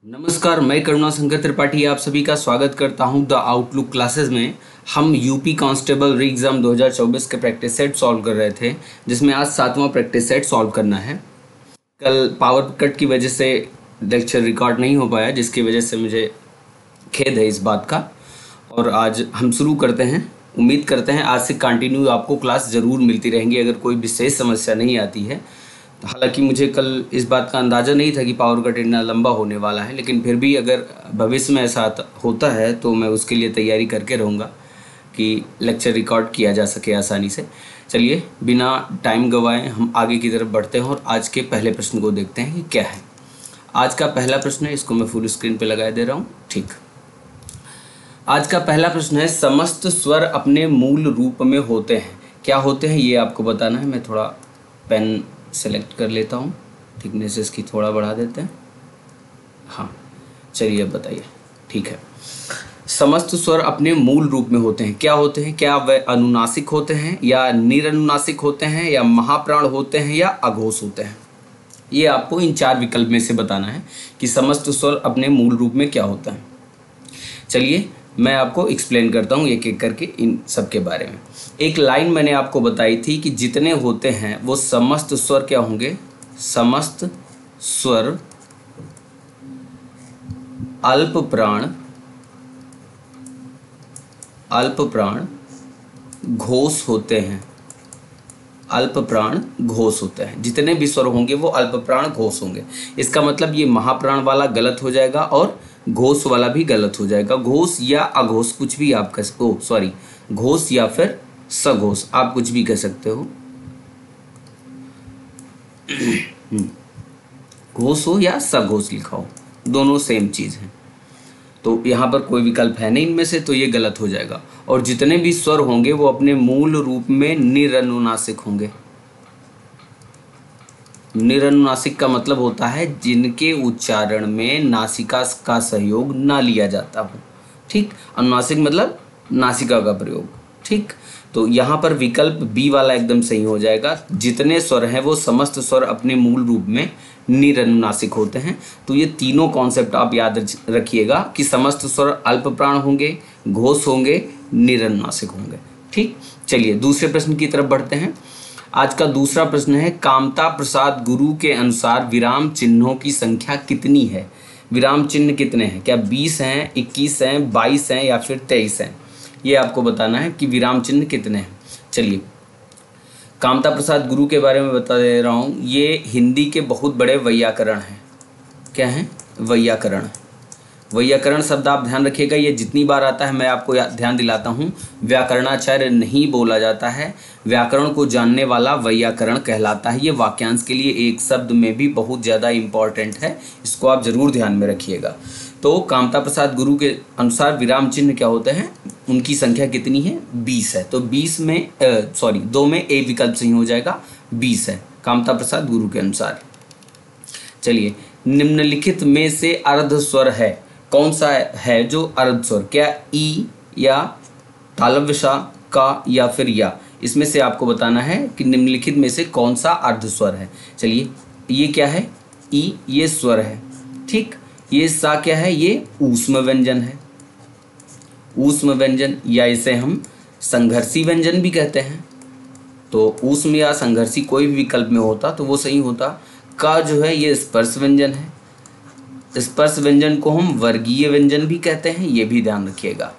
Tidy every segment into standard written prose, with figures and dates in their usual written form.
नमस्कार, मैं करुणा शंकर त्रिपाठी आप सभी का स्वागत करता हूं द आउटलुक क्लासेस में। हम यूपी कांस्टेबल री एग्ज़ाम 2024 के प्रैक्टिस सेट सॉल्व कर रहे थे, जिसमें आज 7वां प्रैक्टिस सेट सॉल्व करना है। कल पावर कट की वजह से लेक्चर रिकॉर्ड नहीं हो पाया, जिसकी वजह से मुझे खेद है इस बात का। और आज हम शुरू करते हैं। उम्मीद करते हैं आज से कंटिन्यू आपको क्लास ज़रूर मिलती रहेंगी अगर कोई विशेष समस्या नहीं आती है। हालांकि मुझे कल इस बात का अंदाज़ा नहीं था कि पावर कट इतना लंबा होने वाला है, लेकिन फिर भी अगर भविष्य में ऐसा होता है तो मैं उसके लिए तैयारी करके रहूँगा कि लेक्चर रिकॉर्ड किया जा सके आसानी से। चलिए बिना टाइम गंवाए हम आगे की तरफ बढ़ते हैं और आज के पहले प्रश्न को देखते हैं कि क्या है। आज का पहला प्रश्न है, इसको मैं फुल स्क्रीन पर लगा दे रहा हूँ। ठीक, आज का पहला प्रश्न है, समस्त स्वर अपने मूल रूप में होते हैं। क्या होते हैं ये आपको बताना है। मैं थोड़ा पेन सेलेक्ट कर लेता हूँ, थिकनेस इसकी थोड़ा बढ़ा देते हैं। हाँ चलिए अब बताइए। ठीक है, समस्त स्वर अपने मूल रूप में होते हैं। क्या होते हैं? क्या वे अनुनासिक होते हैं या निरनुनासिक होते हैं या महाप्राण होते हैं या अघोष होते हैं? ये आपको इन चार विकल्प में से बताना है कि समस्त स्वर अपने मूल रूप में क्या होता है। चलिए मैं आपको एक्सप्लेन करता हूँ एक एक करके इन सब के बारे में। एक लाइन मैंने आपको बताई थी कि जितने होते हैं वो समस्त स्वर क्या होंगे? समस्त स्वर अल्प प्राण घोष होते हैं। अल्प प्राण घोष होते हैं। जितने भी स्वर होंगे वो अल्प प्राण घोष होंगे। इसका मतलब ये महाप्राण वाला गलत हो जाएगा और घोष वाला भी गलत हो जाएगा। घोष या अघोष कुछ भी आप घोष या फिर सघोष आप कुछ भी कह सकते हो। घोष हो या सघोष लिखा हो, दोनों सेम चीज़ है। तो यहाँ पर कोई विकल्प है नहीं इनमें से, तो ये गलत हो जाएगा। और जितने भी स्वर होंगे वो अपने मूल रूप में निरनुनासिक होंगे। निरनुनासिक का मतलब होता है जिनके उच्चारण में नासिका का सहयोग ना लिया जाता हो। ठीक, अनुनासिक मतलब नासिका का प्रयोग। ठीक, तो यहाँ पर विकल्प बी वाला एकदम सही हो जाएगा। जितने स्वर हैं वो समस्त स्वर अपने मूल रूप में निरनुनासिक होते हैं। तो ये तीनों कॉन्सेप्ट आप याद रखिएगा कि समस्त स्वर अल्प प्राण होंगे, घोष होंगे, निरनुनासिक होंगे। ठीक, चलिए दूसरे प्रश्न की तरफ बढ़ते हैं। आज का दूसरा प्रश्न है, कामता प्रसाद गुरु के अनुसार विराम चिन्हों की संख्या कितनी है? विराम चिन्ह कितने हैं? क्या 20 हैं, 21 हैं, 22 हैं या फिर 23 हैं? ये आपको बताना है कि विराम चिन्ह कितने हैं। चलिए कामता प्रसाद गुरु के बारे में बता दे रहा हूँ। ये हिंदी के बहुत बड़े वैयाकरण हैं। क्या हैं? वैयाकरण। वैयाकरण शब्द आप ध्यान रखिएगा, ये जितनी बार आता है मैं आपको ध्यान दिलाता हूँ, व्याकरणाचार्य नहीं बोला जाता है। व्याकरण को जानने वाला वैयाकरण कहलाता है। ये वाक्यांश के लिए एक शब्द में भी बहुत ज़्यादा इम्पॉर्टेंट है, इसको आप ज़रूर ध्यान में रखिएगा। तो कामता प्रसाद गुरु के अनुसार विराम चिन्ह क्या होते हैं, उनकी संख्या कितनी है? 20 है। तो 2 में ए विकल्प सही हो जाएगा, 20 है कामता प्रसाद गुरु के अनुसार। चलिए निम्नलिखित में से अर्ध स्वर है, कौन सा है जो अर्ध स्वर? क्या ई या तालव्य सा, का या फिर या? इसमें से आपको बताना है कि निम्नलिखित में से कौन सा अर्ध स्वर है। चलिए ये क्या है? ई, ये स्वर है। ठीक, ये सा क्या है? ये ऊष्म व्यंजन है। ऊष्म व्यंजन, या इसे हम संघर्षी व्यंजन भी कहते हैं। तो ऊष्म या संघर्षी कोई भी विकल्प में होता तो वो सही होता। का जो है ये स्पर्श व्यंजन है। स्पर्श व्यंजन को हम वर्गीय व्यंजन भी कहते हैं, ये भी ध्यान रखिएगा।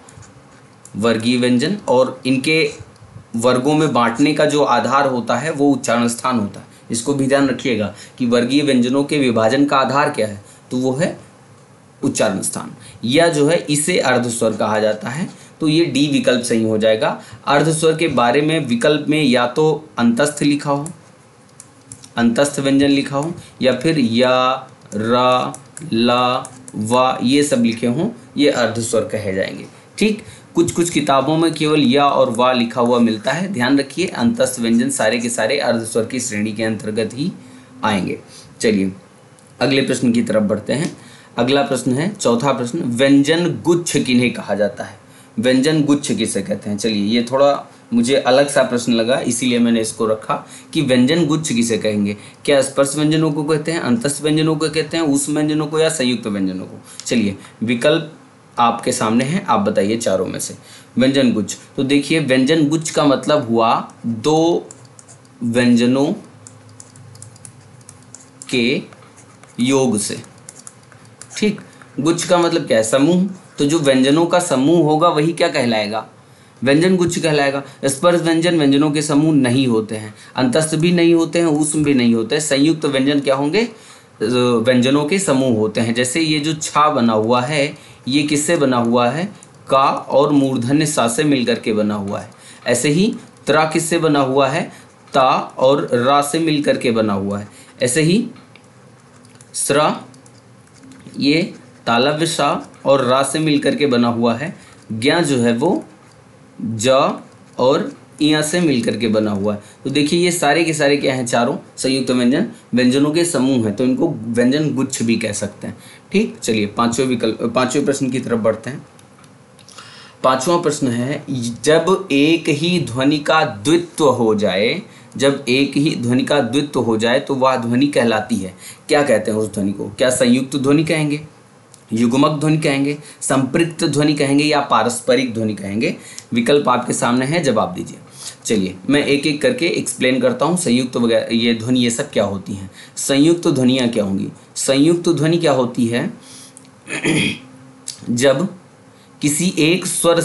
वर्गीय व्यंजन, और इनके वर्गों में बांटने का जो आधार होता है वो उच्चारण स्थान होता है। इसको भी ध्यान रखिएगा कि वर्गीय व्यंजनों के विभाजन का आधार क्या है, तो वो है उच्चारण स्थान। या जो है इसे अर्ध स्वर कहा जाता है। तो ये डी विकल्प सही हो जाएगा। अर्ध स्वर के बारे में विकल्प में या तो अंतस्थ लिखा हो, अंतस्थ व्यंजन लिखा हो, या फिर या, रा, ला, वा ये सब लिखे हों, ये अर्ध स्वर कहे जाएंगे। ठीक, कुछ कुछ किताबों में केवल या और वा लिखा हुआ मिलता है। ध्यान रखिए अंतस्थ व्यंजन सारे के सारे अर्ध स्वर की श्रेणी के अंतर्गत ही आएंगे। चलिए अगले प्रश्न की तरफ बढ़ते हैं। अगला प्रश्न है चौथा प्रश्न, व्यंजन गुच्छ किन्हें कहा जाता है? व्यंजन गुच्छ किसे कहते हैं? चलिए ये थोड़ा मुझे अलग सा प्रश्न लगा, इसीलिए मैंने इसको रखा कि व्यंजन गुच्छ किसे कहेंगे। क्या स्पर्श व्यंजनों को कहते हैं, अंतस्थ व्यंजनों को कहते हैं, ऊष्म व्यंजनों को, या संयुक्त व्यंजनों को। चलिए विकल्प आपके सामने हैं, आप बताइए चारों में से। व्यंजन गुच्छ, तो देखिए व्यंजन गुच्छ का मतलब हुआ दो व्यंजनों के योग से। ठीक, गुच्छ का मतलब क्या है, समूह। तो जो व्यंजनों का समूह होगा वही क्या कहलाएगा, व्यंजन गुच्छ कहलाएगा। स्पर्श व्यंजन व्यंजनों के समूह नहीं होते हैं, अंतस्थ भी नहीं होते हैं, ऊष्म भी नहीं होते हैं। संयुक्त व्यंजन क्या होंगे, व्यंजनों के समूह होते हैं। जैसे ये जो छा बना हुआ है, ये किससे बना हुआ है, का और मूर्धन्य सा से मिलकर के बना हुआ है। ऐसे ही त्रा किससे बना हुआ है, ता और रा से मिलकर के बना हुआ है। ऐसे ही स्रा ये तालव्य सा और रा से मिलकर के बना हुआ है। ज्ञा जो है वो ज और इया से मिलकर के बना हुआ है। तो देखिए ये सारे के सारे क्या हैं, चारों संयुक्त व्यंजन व्यंजनों के समूह हैं, तो इनको व्यंजन गुच्छ भी कह सकते हैं। ठीक, चलिए पांचवें प्रश्न की तरफ बढ़ते हैं। पांचवा प्रश्न है, जब एक ही ध्वनि का द्वित्व हो जाए, जब एक ही ध्वनि का द्वित्व हो जाए तो वह ध्वनि कहलाती है। क्या कहते हैं उस ध्वनि को, क्या संयुक्त ध्वनि कहेंगे, युग्मक ध्वनि कहेंगे, संपृक्त ध्वनि कहेंगे, या पारस्परिक ध्वनि कहेंगे। विकल्प आपके सामने है, जवाब दीजिए। चलिए मैं एक एक करके एक्सप्लेन करता हूँ। संयुक्त वगैरह ये ध्वनि ये सब क्या होती हैं। संयुक्त ध्वनियाँ क्या होंगी, संयुक्त ध्वनि क्या होती है, जब किसी एक स्वर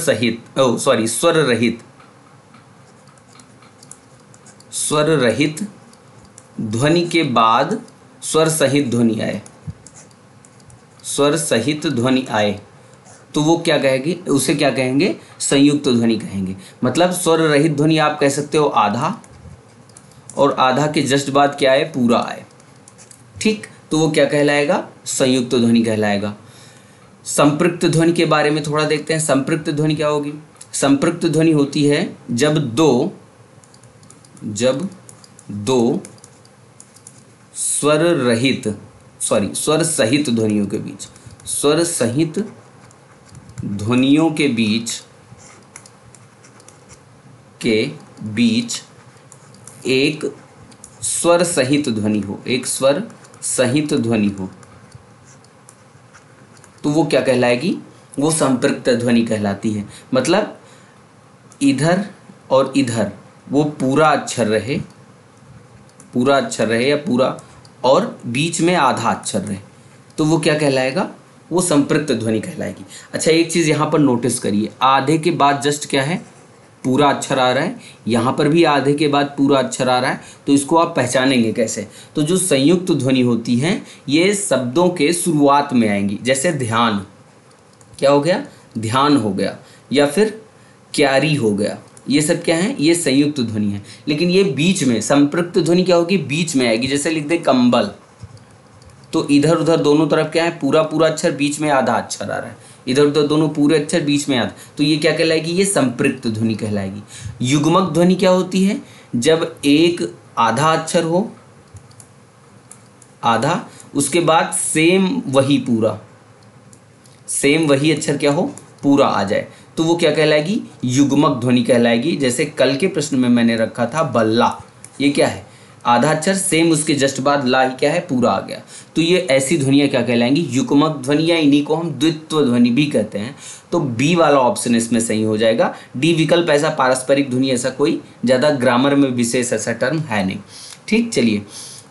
रहित ध्वनि के बाद स्वर सहित ध्वनि आए, स्वर सहित ध्वनि आए, तो वो क्या कहेगी, उसे क्या कहेंगे, संयुक्त ध्वनि कहेंगे। मतलब स्वर रहित ध्वनि आप कह सकते हो आधा, और आधा के जस्ट बाद क्या आए, पूरा आए। ठीक, तो वो क्या कहलाएगा, संयुक्त ध्वनि कहलाएगा। संपृक्त ध्वनि के बारे में थोड़ा देखते हैं। संपृक्त ध्वनि क्या होगी, संपृक्त ध्वनि होती है जब दो स्वर सहित ध्वनियों के बीच, स्वर सहित ध्वनियों के बीच एक स्वर सहित ध्वनि हो, एक स्वर सहित ध्वनि हो, तो वो क्या कहलाएगी, वो संपृक्त ध्वनि कहलाती है। मतलब इधर और इधर वो पूरा अक्षर रहे या पूरा, और बीच में आधा अक्षर रहे, तो वो क्या कहलाएगा, वो संपृक्त ध्वनि कहलाएगी। अच्छा एक चीज़ यहाँ पर नोटिस करिए, आधे के बाद जस्ट क्या है, पूरा अक्षर आ रहा है, यहाँ पर भी आधे के बाद पूरा अक्षर आ रहा है, तो इसको आप पहचानेंगे कैसे। तो जो संयुक्त ध्वनि होती हैं ये शब्दों के शुरुआत में आएंगी। जैसे ध्यान, क्या हो गया, ध्यान हो गया, या फिर क्यारी हो गया, ये सब क्या है, ये संयुक्त ध्वनि है। लेकिन ये बीच में, संपृक्त ध्वनि क्या होगी, बीच में आएगी। जैसे लिख दे कंबल, तो इधर उधर दोनों तरफ क्या है, पूरा अक्षर, बीच में आधा अक्षर आ रहा है, इधर उधर दोनों पूरे अक्षर, बीच में आधा, तो ये क्या कहलाएगी, ये संपृक्त ध्वनि कहलाएगी। युग्मक ध्वनि क्या होती है, जब एक आधा अक्षर हो, आधा, उसके बाद सेम वही अक्षर क्या हो, पूरा आ जाए, तो वो क्या कहलाएगी, युग्मक ध्वनि कहलाएगी। जैसे कल के प्रश्न में मैंने रखा था बल्ला, ये क्या है, आधा अक्षर, सेम उसके जस्ट बाद ला ही क्या है, पूरा आ गया, तो ये ऐसी ध्वनियाँ क्या कहलाएंगी, युग्मक ध्वनि, या इन्हीं को हम द्वित्व ध्वनि भी कहते हैं। तो बी वाला ऑप्शन इसमें सही हो जाएगा। डी विकल्प ऐसा पारस्परिक ध्वनि, ऐसा कोई ज़्यादा ग्रामर में विशेष ऐसा टर्म है नहीं। ठीक, चलिए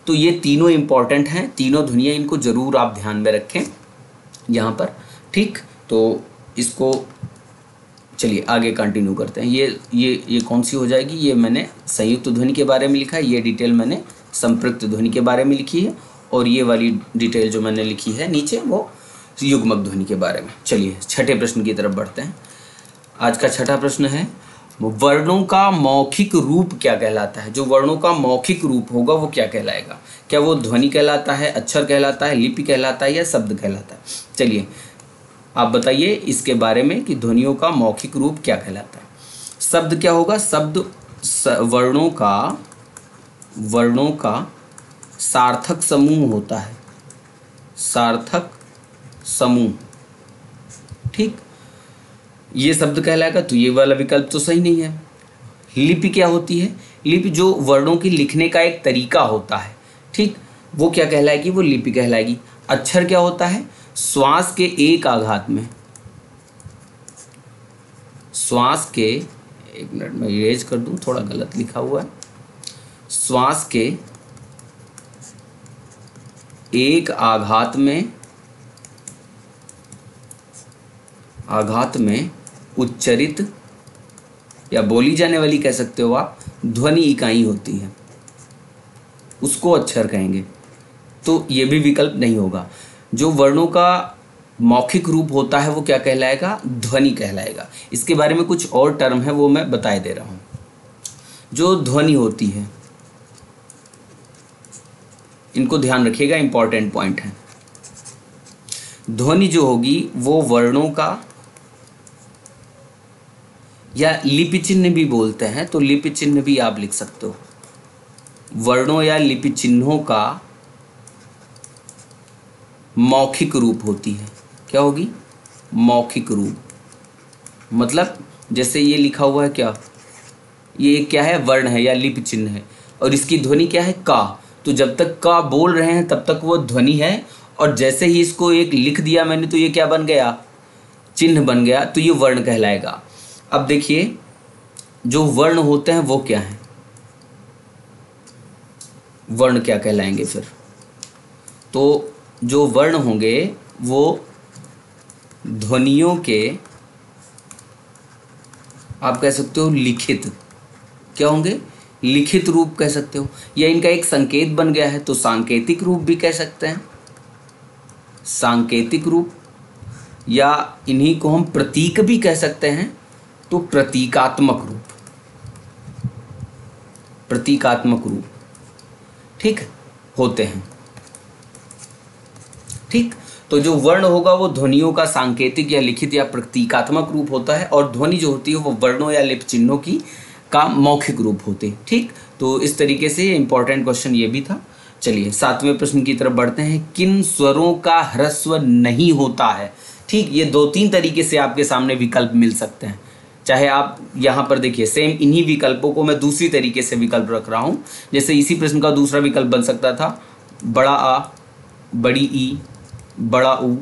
तो ये तीनों इंपॉर्टेंट हैं, तीनों ध्वनियाँ, इनको ज़रूर आप ध्यान में रखें यहाँ पर। ठीक, तो इसको चलिए आगे कंटिन्यू करते हैं। ये कौन सी हो जाएगी, ये मैंने संयुक्त ध्वनि के बारे में लिखा है, ये डिटेल मैंने संपृक्त ध्वनि के बारे में लिखी है, और ये वाली डिटेल जो मैंने लिखी है नीचे वो युग्मक ध्वनि के बारे में। चलिए छठे प्रश्न की तरफ बढ़ते हैं। आज का छठा प्रश्न है, वर्णों का मौखिक रूप क्या कहलाता है। जो वर्णों का मौखिक रूप होगा वो क्या कहलाएगा, क्या वो ध्वनि कहलाता है, अक्षर कहलाता है, लिपि कहलाता है, या शब्द कहलाता है। चलिए आप बताइए इसके बारे में कि ध्वनियों का मौखिक रूप क्या कहलाता है। शब्द क्या होगा, शब्द वर्णों का सार्थक समूह होता है, सार्थक समूह। ठीक, ये शब्द कहलाएगा, तो ये वाला विकल्प तो सही नहीं है। लिपि क्या होती है? लिपि जो वर्णों की लिखने का एक तरीका होता है, ठीक, वो क्या कहलाएगी? वो लिपि कहलाएगी। अक्षर क्या होता है? श्वास के एक आघात में, श्वास के, एक मिनट में इरेज कर दूं, थोड़ा गलत लिखा हुआ है। श्वास के एक आघात में उच्चरित या बोली जाने वाली कह सकते हो आप, ध्वनि इकाई होती है, उसको अक्षर कहेंगे। तो ये भी विकल्प नहीं होगा। जो वर्णों का मौखिक रूप होता है वो क्या कहलाएगा? ध्वनि कहलाएगा। इसके बारे में कुछ और टर्म है, वो मैं बताए दे रहा हूँ। जो ध्वनि होती है, इनको ध्यान रखिएगा, इंपॉर्टेंट पॉइंट है। ध्वनि जो होगी वो वर्णों का, या लिपि चिन्ह भी बोलते हैं, तो लिपि चिन्ह भी आप लिख सकते हो। वर्णों या लिपि चिन्हों का मौखिक रूप होती है। क्या होगी? मौखिक रूप। मतलब जैसे ये लिखा हुआ है, क्या ये क्या है? वर्ण है या लिपि चिन्ह है, और इसकी ध्वनि क्या है? का। तो जब तक का बोल रहे हैं तब तक वो ध्वनि है, और जैसे ही इसको एक लिख दिया मैंने तो ये क्या बन गया? चिन्ह बन गया, तो ये वर्ण कहलाएगा। अब देखिए, जो वर्ण होते हैं वो क्या है? वर्ण क्या कहलाएंगे फिर? तो जो वर्ण होंगे वो ध्वनियों के, आप कह सकते हो लिखित, क्या होंगे? लिखित रूप कह सकते हो, या इनका एक संकेत बन गया है तो सांकेतिक रूप भी कह सकते हैं, सांकेतिक रूप, या इन्हीं को हम प्रतीक भी कह सकते हैं, तो प्रतीकात्मक रूप, प्रतीकात्मक रूप, ठीक, होते हैं। ठीक, तो जो वर्ण होगा वो ध्वनियों का सांकेतिक या लिखित या प्रतीकात्मक रूप होता है, और ध्वनि जो होती है वो वर्णों या लिपि चिन्हों की का मौखिक रूप होते हैं। ठीक, तो इस तरीके से इंपॉर्टेंट क्वेश्चन ये भी था। चलिए 7वें प्रश्न की तरफ बढ़ते हैं। किन स्वरों का ह्रस्व नहीं होता है? ठीक, ये 2-3 तरीके से आपके सामने विकल्प मिल सकते हैं। चाहे आप यहाँ पर देखिए, सेम इन्हीं विकल्पों को मैं दूसरी तरीके से विकल्प रख रहा हूँ। जैसे इसी प्रश्न का दूसरा विकल्प बन सकता था बड़ा आ, बड़ी ई, बड़ा ऊ,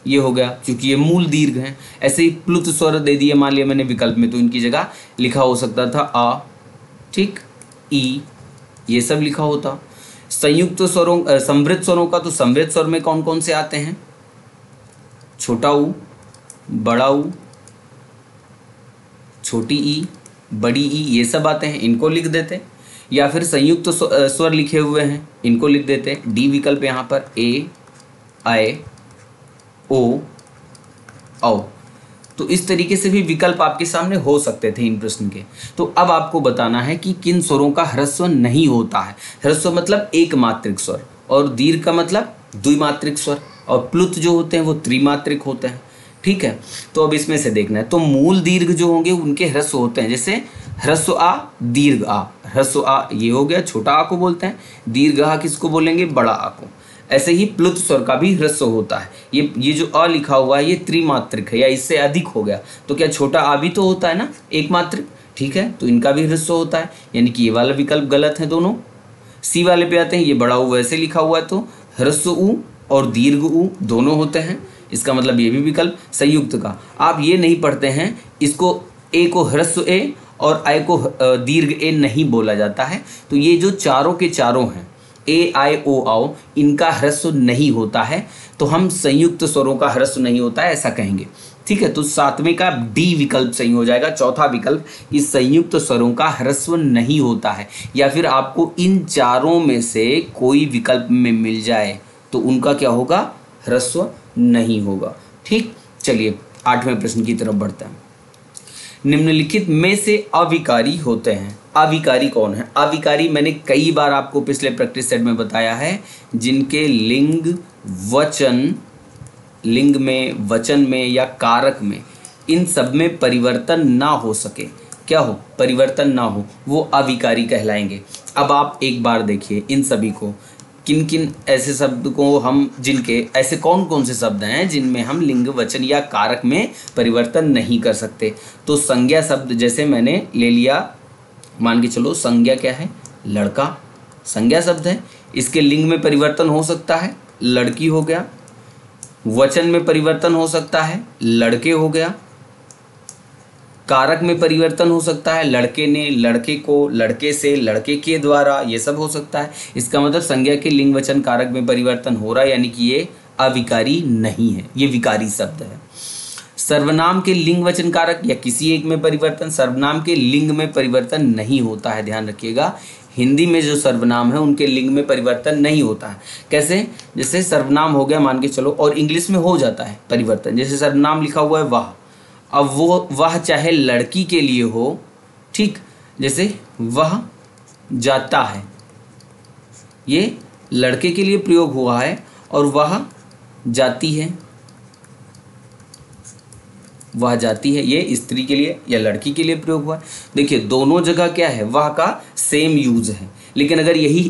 ये हो गया क्योंकि ये मूल दीर्घ हैं। ऐसे ही प्लुत स्वर दे दिए मान लिया मैंने विकल्प में, तो इनकी जगह लिखा हो सकता था आ, ठीक, ई, ये सब लिखा होता। संयुक्त स्वरों, समृद्ध स्वरों का, तो समृद्ध स्वर में कौन कौन से आते हैं? छोटा ऊ, बड़ा ऊ, छोटी ई, बड़ी ई, ये सब आते हैं, इनको लिख देते। या फिर संयुक्त स्वर लिखे हुए हैं, इनको लिख देते। डी विकल्प यहाँ पर, ए, आए, ओ, औ। तो इस तरीके से भी विकल्प आपके सामने हो सकते थे इन प्रश्न के। तो अब आपको बताना है कि किन स्वरों का ह्रस्व नहीं होता है। ह्रस्व मतलब एक मात्रिक स्वर, और दीर्घ का मतलब द्विमात्रिक स्वर, और प्लुत जो होते हैं वो त्रिमात्रिक होते हैं। ठीक है, तो अब इसमें से देखना है। तो मूल दीर्घ जो होंगे उनके ह्रस्व होते हैं, जैसे ह्रस्व आ, दीर्घ आ। ह्रस्व आ ये हो गया, छोटा आ को बोलते हैं। दीर्घ आ किसको बोलेंगे? बड़ा आ को। ऐसे ही प्लुत स्वर का भी ह्रस्व होता है। ये जो अ लिखा हुआ है ये त्रिमात्रिक है, या इससे अधिक हो गया, तो क्या छोटा आ भी तो होता है ना, एक मात्रिक। ठीक है, तो इनका भी ह्रस्व होता है, यानी कि ये वाला विकल्प गलत है दोनों। सी वाले पे आते हैं, ये बड़ा ऊ वैसे लिखा हुआ है, तो ह्रस्व ऊ और दीर्घ ऊ दोनों होते हैं। इसका मतलब ये भी विकल्प। संयुक्त का आप ये नहीं पढ़ते हैं, इसको ए को ह्रस्व ए और आय को दीर्घ ए नहीं बोला जाता है। तो ये जो चारों के चारों हैं, ए, आई, ओ, आओ, इनका ह्रस्व नहीं होता है, तो हम संयुक्त स्वरों का ह्रस्व नहीं होता है ऐसा कहेंगे। ठीक है, तो 7वें का डी विकल्प सही हो जाएगा। चौथा विकल्प, इस संयुक्त स्वरों का ह्रस्व नहीं होता है। या फिर आपको इन चारों में से कोई विकल्प में मिल जाए तो उनका क्या होगा? ह्रस्व नहीं होगा। ठीक, चलिए 8वें प्रश्न की तरफ बढ़ते हैं। निम्नलिखित में से अविकारी होते हैं। अविकारी कौन है? अविकारी मैंने कई बार आपको पिछले प्रैक्टिस सेट में बताया है, जिनके लिंग, वचन, लिंग में, वचन में या कारक में, इन सब में परिवर्तन ना हो सके। क्या हो? परिवर्तन ना हो, वो अविकारी कहलाएंगे। अब आप एक बार देखिए इन सभी को, किन किन ऐसे शब्द को हम, जिनके ऐसे कौन कौन से शब्द हैं जिनमें हम लिंग, वचन या कारक में परिवर्तन नहीं कर सकते। तो संज्ञा शब्द, जैसे मैंने ले लिया मान के चलो संज्ञा क्या है, लड़का, संज्ञा शब्द है, इसके लिंग में परिवर्तन हो सकता है, लड़की हो गया। वचन में परिवर्तन हो सकता है, लड़के हो गया। कारक में परिवर्तन हो सकता है, लड़के ने, लड़के को, लड़के से, लड़के के द्वारा, ये सब हो सकता है। इसका मतलब संज्ञा के लिंग वचन कारक में परिवर्तन हो रहा है, यानी कि ये अविकारी नहीं है, ये विकारी शब्द है। सर्वनाम के लिंग वचन कारक या किसी एक में परिवर्तन, सर्वनाम के लिंग में परिवर्तन नहीं होता है, ध्यान रखिएगा। हिंदी में जो सर्वनाम है उनके लिंग में परिवर्तन नहीं होता है। कैसे? जैसे सर्वनाम हो गया मान के चलो, और इंग्लिश में हो जाता है परिवर्तन। जैसे सर्वनाम लिखा हुआ है वह, अब वो वह चाहे लड़की के लिए हो, ठीक, जैसे वह जाता है, ये लड़के के लिए प्रयोग हुआ है, और वह जाती है, वह जाती है, ये स्त्री के लिए या लड़की के लिए प्रयोग हुआ है। देखिए दोनों जगह क्या है, वह का सेम यूज है। लेकिन अगर यही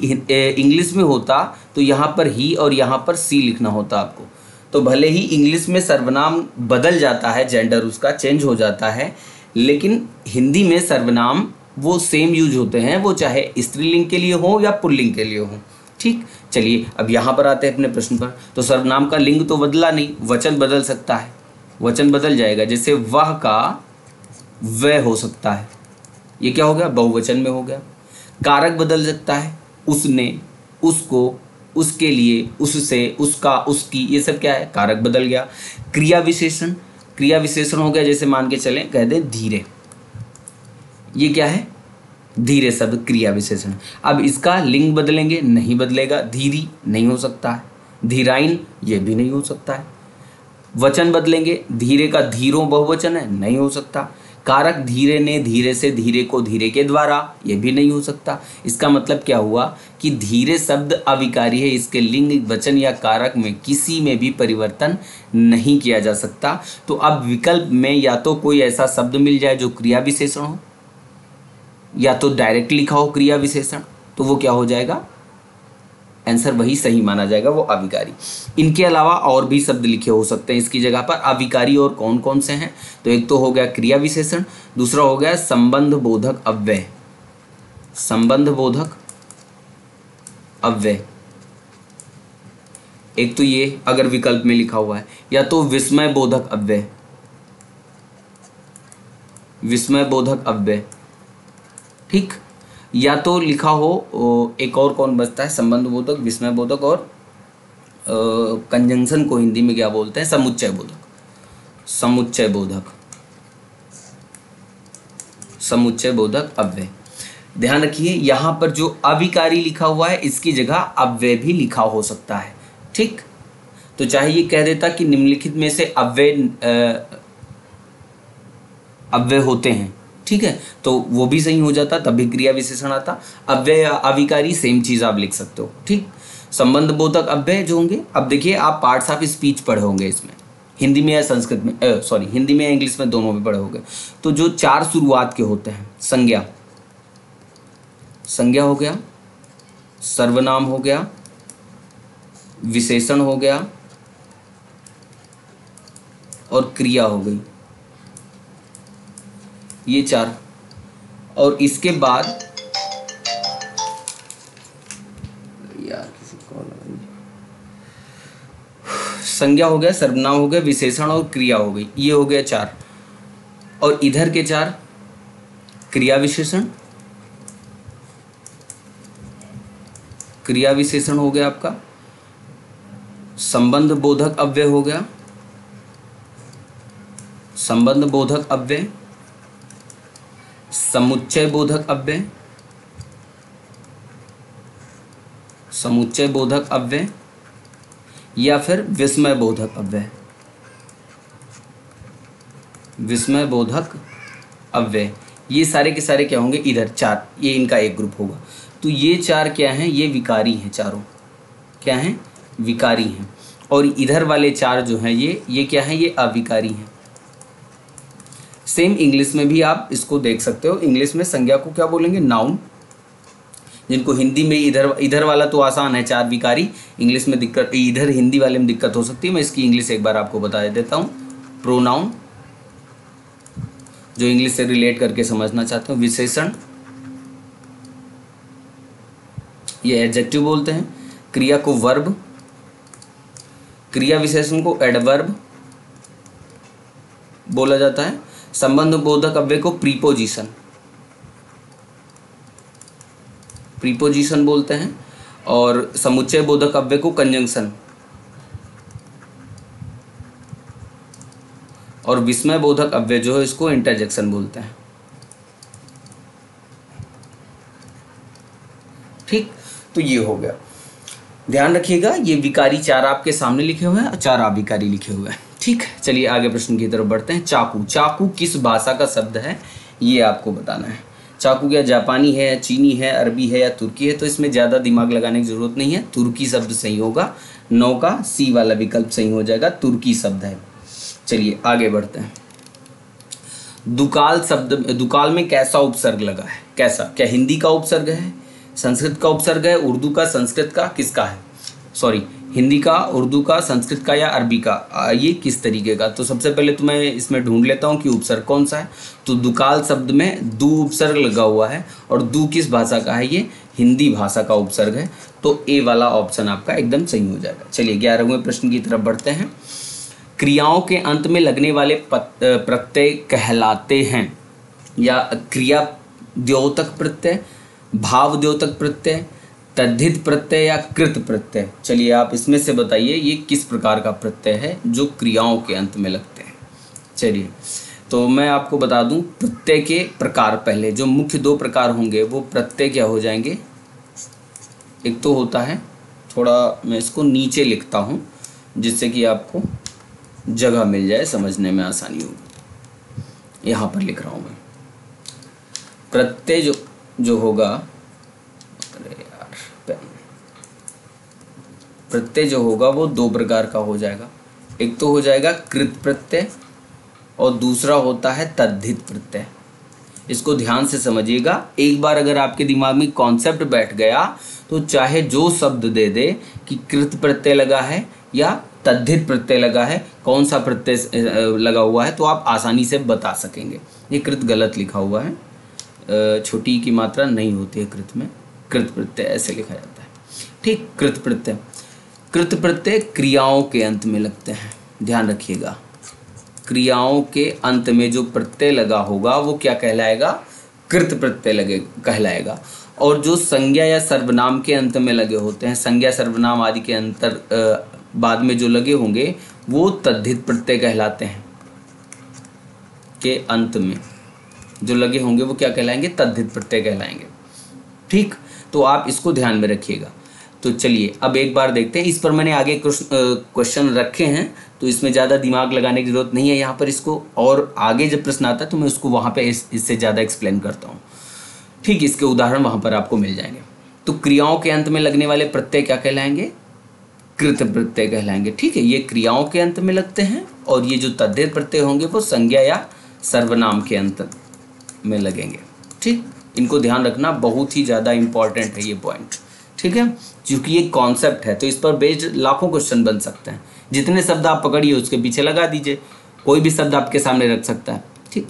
इंग्लिश में होता तो यहाँ पर ही और यहाँ पर सी लिखना होता आपको। तो भले ही इंग्लिश में सर्वनाम बदल जाता है, जेंडर उसका चेंज हो जाता है, लेकिन हिंदी में सर्वनाम वो सेम यूज होते हैं, वो चाहे स्त्रीलिंग के लिए हो या पुल्लिंग के लिए हो। ठीक, चलिए अब यहाँ पर आते हैं अपने प्रश्न पर। तो सर्वनाम का लिंग तो बदला नहीं, वचन बदल सकता है, वचन बदल जाएगा। जैसे वह का वह हो सकता है, ये क्या हो गया, बहुवचन में हो गया। कारक बदल सकता है, उसने, उसको, उसके लिए, उससे, उसका, उसकी, ये सब क्या है, कारक बदल गया। क्रिया विशेषण, क्रिया विशेषण हो गया, जैसे मान के चलें कह दें धीरे, ये क्या है, धीरे शब्द क्रिया विशेषण। अब इसका लिंग बदलेंगे, नहीं बदलेगा, धीरी नहीं हो सकता है, धीराइन ये भी नहीं हो सकता है। वचन बदलेंगे, धीरे का धीरों बहुवचन है, नहीं हो सकता। कारक धीरे ने, धीरे से, धीरे को, धीरे के द्वारा, ये भी नहीं हो सकता। इसका मतलब क्या हुआ कि धीरे शब्द अविकारी है, इसके लिंग, वचन या कारक में किसी में भी परिवर्तन नहीं किया जा सकता। तो अब विकल्प में या तो कोई ऐसा शब्द मिल जाए जो क्रिया विशेषण हो, या तो डायरेक्ट लिखा हो क्रिया विशेषण, तो वो क्या हो जाएगा, आंसर वही सही माना जाएगा, वो अविकारी। इनके अलावा और भी शब्द लिखे हो सकते हैं इसकी जगह पर। अविकारी और कौन कौन से हैं, तो एक तो हो गया क्रिया विशेषण, दूसरा हो गया संबंध बोधक अव्यय, संबंध बोधक अव्यय, एक तो ये अगर विकल्प में लिखा हुआ है, या तो विस्मय बोधक अव्यय, विस्मय बोधक अव्यय, ठीक, या तो लिखा हो एक और कौन बचता है, संबंध बोधक, विस्मय बोधक और कंजंक्शन को हिंदी में क्या बोलते हैं, समुच्चय बोधक, समुच्चय बोधक, समुच्चय बोधक अव्यय। ध्यान रखिए यहाँ पर जो अविकारी लिखा हुआ है इसकी जगह अव्यय भी लिखा हो सकता है। ठीक, तो चाहे ये कह देता कि निम्नलिखित में से अव्यय होते हैं, ठीक है, तो वो भी सही हो जाता, तभी क्रिया विशेषण आता। अव्यय या अविकारी सेम चीज आप लिख सकते हो। ठीक, संबंध बोधक अव्यय जो होंगे, अब देखिए आप पार्ट्स ऑफ स्पीच पढ़े होंगे इसमें, हिंदी में या संस्कृत में, सॉरी हिंदी में या इंग्लिश में, दोनों में पढ़े होंगे। तो जो चार शुरुआत के होते हैं, संज्ञा, संज्ञा हो गया, सर्वनाम हो गया, विशेषण हो गया और क्रिया हो गई, ये चार। और इसके बाद यार किसी कॉल आ रही है, संज्ञा हो गया, सर्वनाम हो गया, विशेषण और क्रिया हो गई, ये हो गया चार। और इधर के चार, क्रिया विशेषण, क्रिया विशेषण हो गया आपका, संबंध बोधक अव्यय हो गया, संबंध बोधक अव्यय, समुच्चय बोधक अव्यय, समुच्चय बोधक अव्यय, या फिर विस्मय बोधक अव्यय, विस्मय बोधक अव्यय। ये सारे के सारे क्या होंगे, इधर चार, ये इनका एक ग्रुप होगा। तो ये चार क्या हैं, ये विकारी हैं, चारों क्या हैं, विकारी हैं। और इधर वाले चार जो हैं ये क्या हैं, ये अविकारी हैं। सेम इंग्लिश में भी आप इसको देख सकते हो। इंग्लिश में संज्ञा को क्या बोलेंगे, नाउन, जिनको हिंदी में इधर वाला तो आसान है, चार विकारी। इंग्लिश में दिक्कत, इधर हिंदी वाले में दिक्कत हो सकती है। मैं इसकी इंग्लिश एक बार आपको बता देता हूँ। प्रोनाउन, जो इंग्लिश से रिलेट करके समझना चाहते हो, विशेषण, ये एडजेक्टिव बोलते हैं। क्रिया को वर्ब, क्रिया विशेषण को एडवर्ब बोला जाता है। संबंध बोधक अव्यय को प्रीपोजिशन बोलते हैं। और समुच्चय बोधक अव्यय को कंजंक्शन, और विस्मय बोधक अव्यय जो है इसको इंटरजेक्शन बोलते हैं। ठीक, तो ये हो गया। ध्यान रखिएगा, ये विकारी 4 आपके सामने लिखे हुए हैं और 4 अविकारी लिखे हुए हैं। ठीक, चलिए आगे प्रश्न की तरफ बढ़ते हैं। चाकू, चाकू किस भाषा का शब्द है ये आपको बताना है। चाकू क्या जापानी है या चीनी है, अरबी है या तुर्की है? तो इसमें ज़्यादा दिमाग लगाने की जरूरत नहीं है, तुर्की शब्द सही होगा। 9 का सी वाला विकल्प सही हो जाएगा, तुर्की शब्द है। चलिए आगे बढ़ते हैं। दुकाल शब्द, दुकाल में कैसा उपसर्ग लगा है? कैसा, क्या हिंदी का उपसर्ग है, संस्कृत का उपसर्ग है, उर्दू का, संस्कृत का, किसका है? सॉरी, हिंदी का, उर्दू का, संस्कृत का या अरबी का? ये किस तरीके का? तो सबसे पहले तो मैं इसमें ढूंढ लेता हूँ कि उपसर्ग कौन सा है। तो दुकाल शब्द में दू उपसर्ग लगा हुआ है, और दू किस भाषा का है? ये हिंदी भाषा का उपसर्ग है। तो ए वाला ऑप्शन आपका एकदम सही हो जाएगा। चलिए 11वें प्रश्न की तरफ बढ़ते हैं। क्रियाओं के अंत में लगने वाले प्रत्यय कहलाते हैं, या क्रिया द्योतक प्रत्यय, भाव द्योतक प्रत्यय, तद्धित प्रत्यय या कृत प्रत्यय? चलिए आप इसमें से बताइए ये किस प्रकार का प्रत्यय है जो क्रियाओं के अंत में लगते हैं। चलिए तो मैं आपको बता दूं प्रत्यय के प्रकार। पहले जो मुख्य 2 प्रकार होंगे वो प्रत्यय क्या हो जाएंगे? एक तो होता है, थोड़ा मैं इसको नीचे लिखता हूं जिससे कि आपको जगह मिल जाए, समझने में आसानी होगी। यहाँ पर लिख रहा हूँ मैं। प्रत्यय जो होगा, अरे यार, प्रत्यय जो होगा वो 2 प्रकार का हो जाएगा। एक तो हो जाएगा कृत प्रत्यय और दूसरा होता है तद्धित प्रत्यय। इसको ध्यान से समझिएगा। एक बार अगर आपके दिमाग में कॉन्सेप्ट बैठ गया तो चाहे जो शब्द दे दे कि कृत प्रत्यय लगा है या तद्धित प्रत्यय लगा है, कौन सा प्रत्यय लगा हुआ है, तो आप आसानी से बता सकेंगे। ये कृत गलत लिखा हुआ है, छोटी की मात्रा नहीं होती है कृत में, कृत प्रत्यय ऐसे लिखा जाता है। ठीक, कृत प्रत्यय। कृत प्रत्यय क्रियाओं के अंत में लगते हैं, ध्यान रखिएगा। क्रियाओं के अंत में जो प्रत्यय लगा होगा वो क्या कहलाएगा? कृत प्रत्यय कहलाएगा। और जो संज्ञा या सर्वनाम के अंत में लगे होते हैं, संज्ञा सर्वनाम आदि के अंतर बाद में जो लगे होंगे वो तद्धित प्रत्यय कहलाते हैं। के अंत में जो लगे होंगे वो क्या कहलाएंगे? तद्धित प्रत्यय कहलाएंगे। ठीक, तो आप इसको ध्यान में रखिएगा। तो चलिए अब एक बार देखते हैं। इस पर मैंने आगे क्वेश्चन रखे हैं तो इसमें ज़्यादा दिमाग लगाने की जरूरत नहीं है यहाँ पर इसको, और आगे जब प्रश्न आता है तो मैं उसको वहाँ पे इससे ज़्यादा एक्सप्लेन करता हूँ। ठीक, इसके उदाहरण वहाँ पर आपको मिल जाएंगे। तो क्रियाओं के अंत में लगने वाले प्रत्यय क्या कहलाएंगे? कृत प्रत्यय कहलाएंगे। ठीक है, ये क्रियाओं के अंत में लगते हैं, और ये जो तद्धित प्रत्यय होंगे वो संज्ञा या सर्वनाम के अंत में लगेंगे। ठीक, इनको ध्यान रखना, बहुत ही ज़्यादा इंपॉर्टेंट है ये पॉइंट। ठीक है, क्योंकि ये कॉन्सेप्ट है तो इस पर बेस्ड लाखों क्वेश्चन बन सकते हैं। जितने शब्द आप पकड़िए उसके पीछे लगा दीजिए, कोई भी शब्द आपके सामने रख सकता है। ठीक,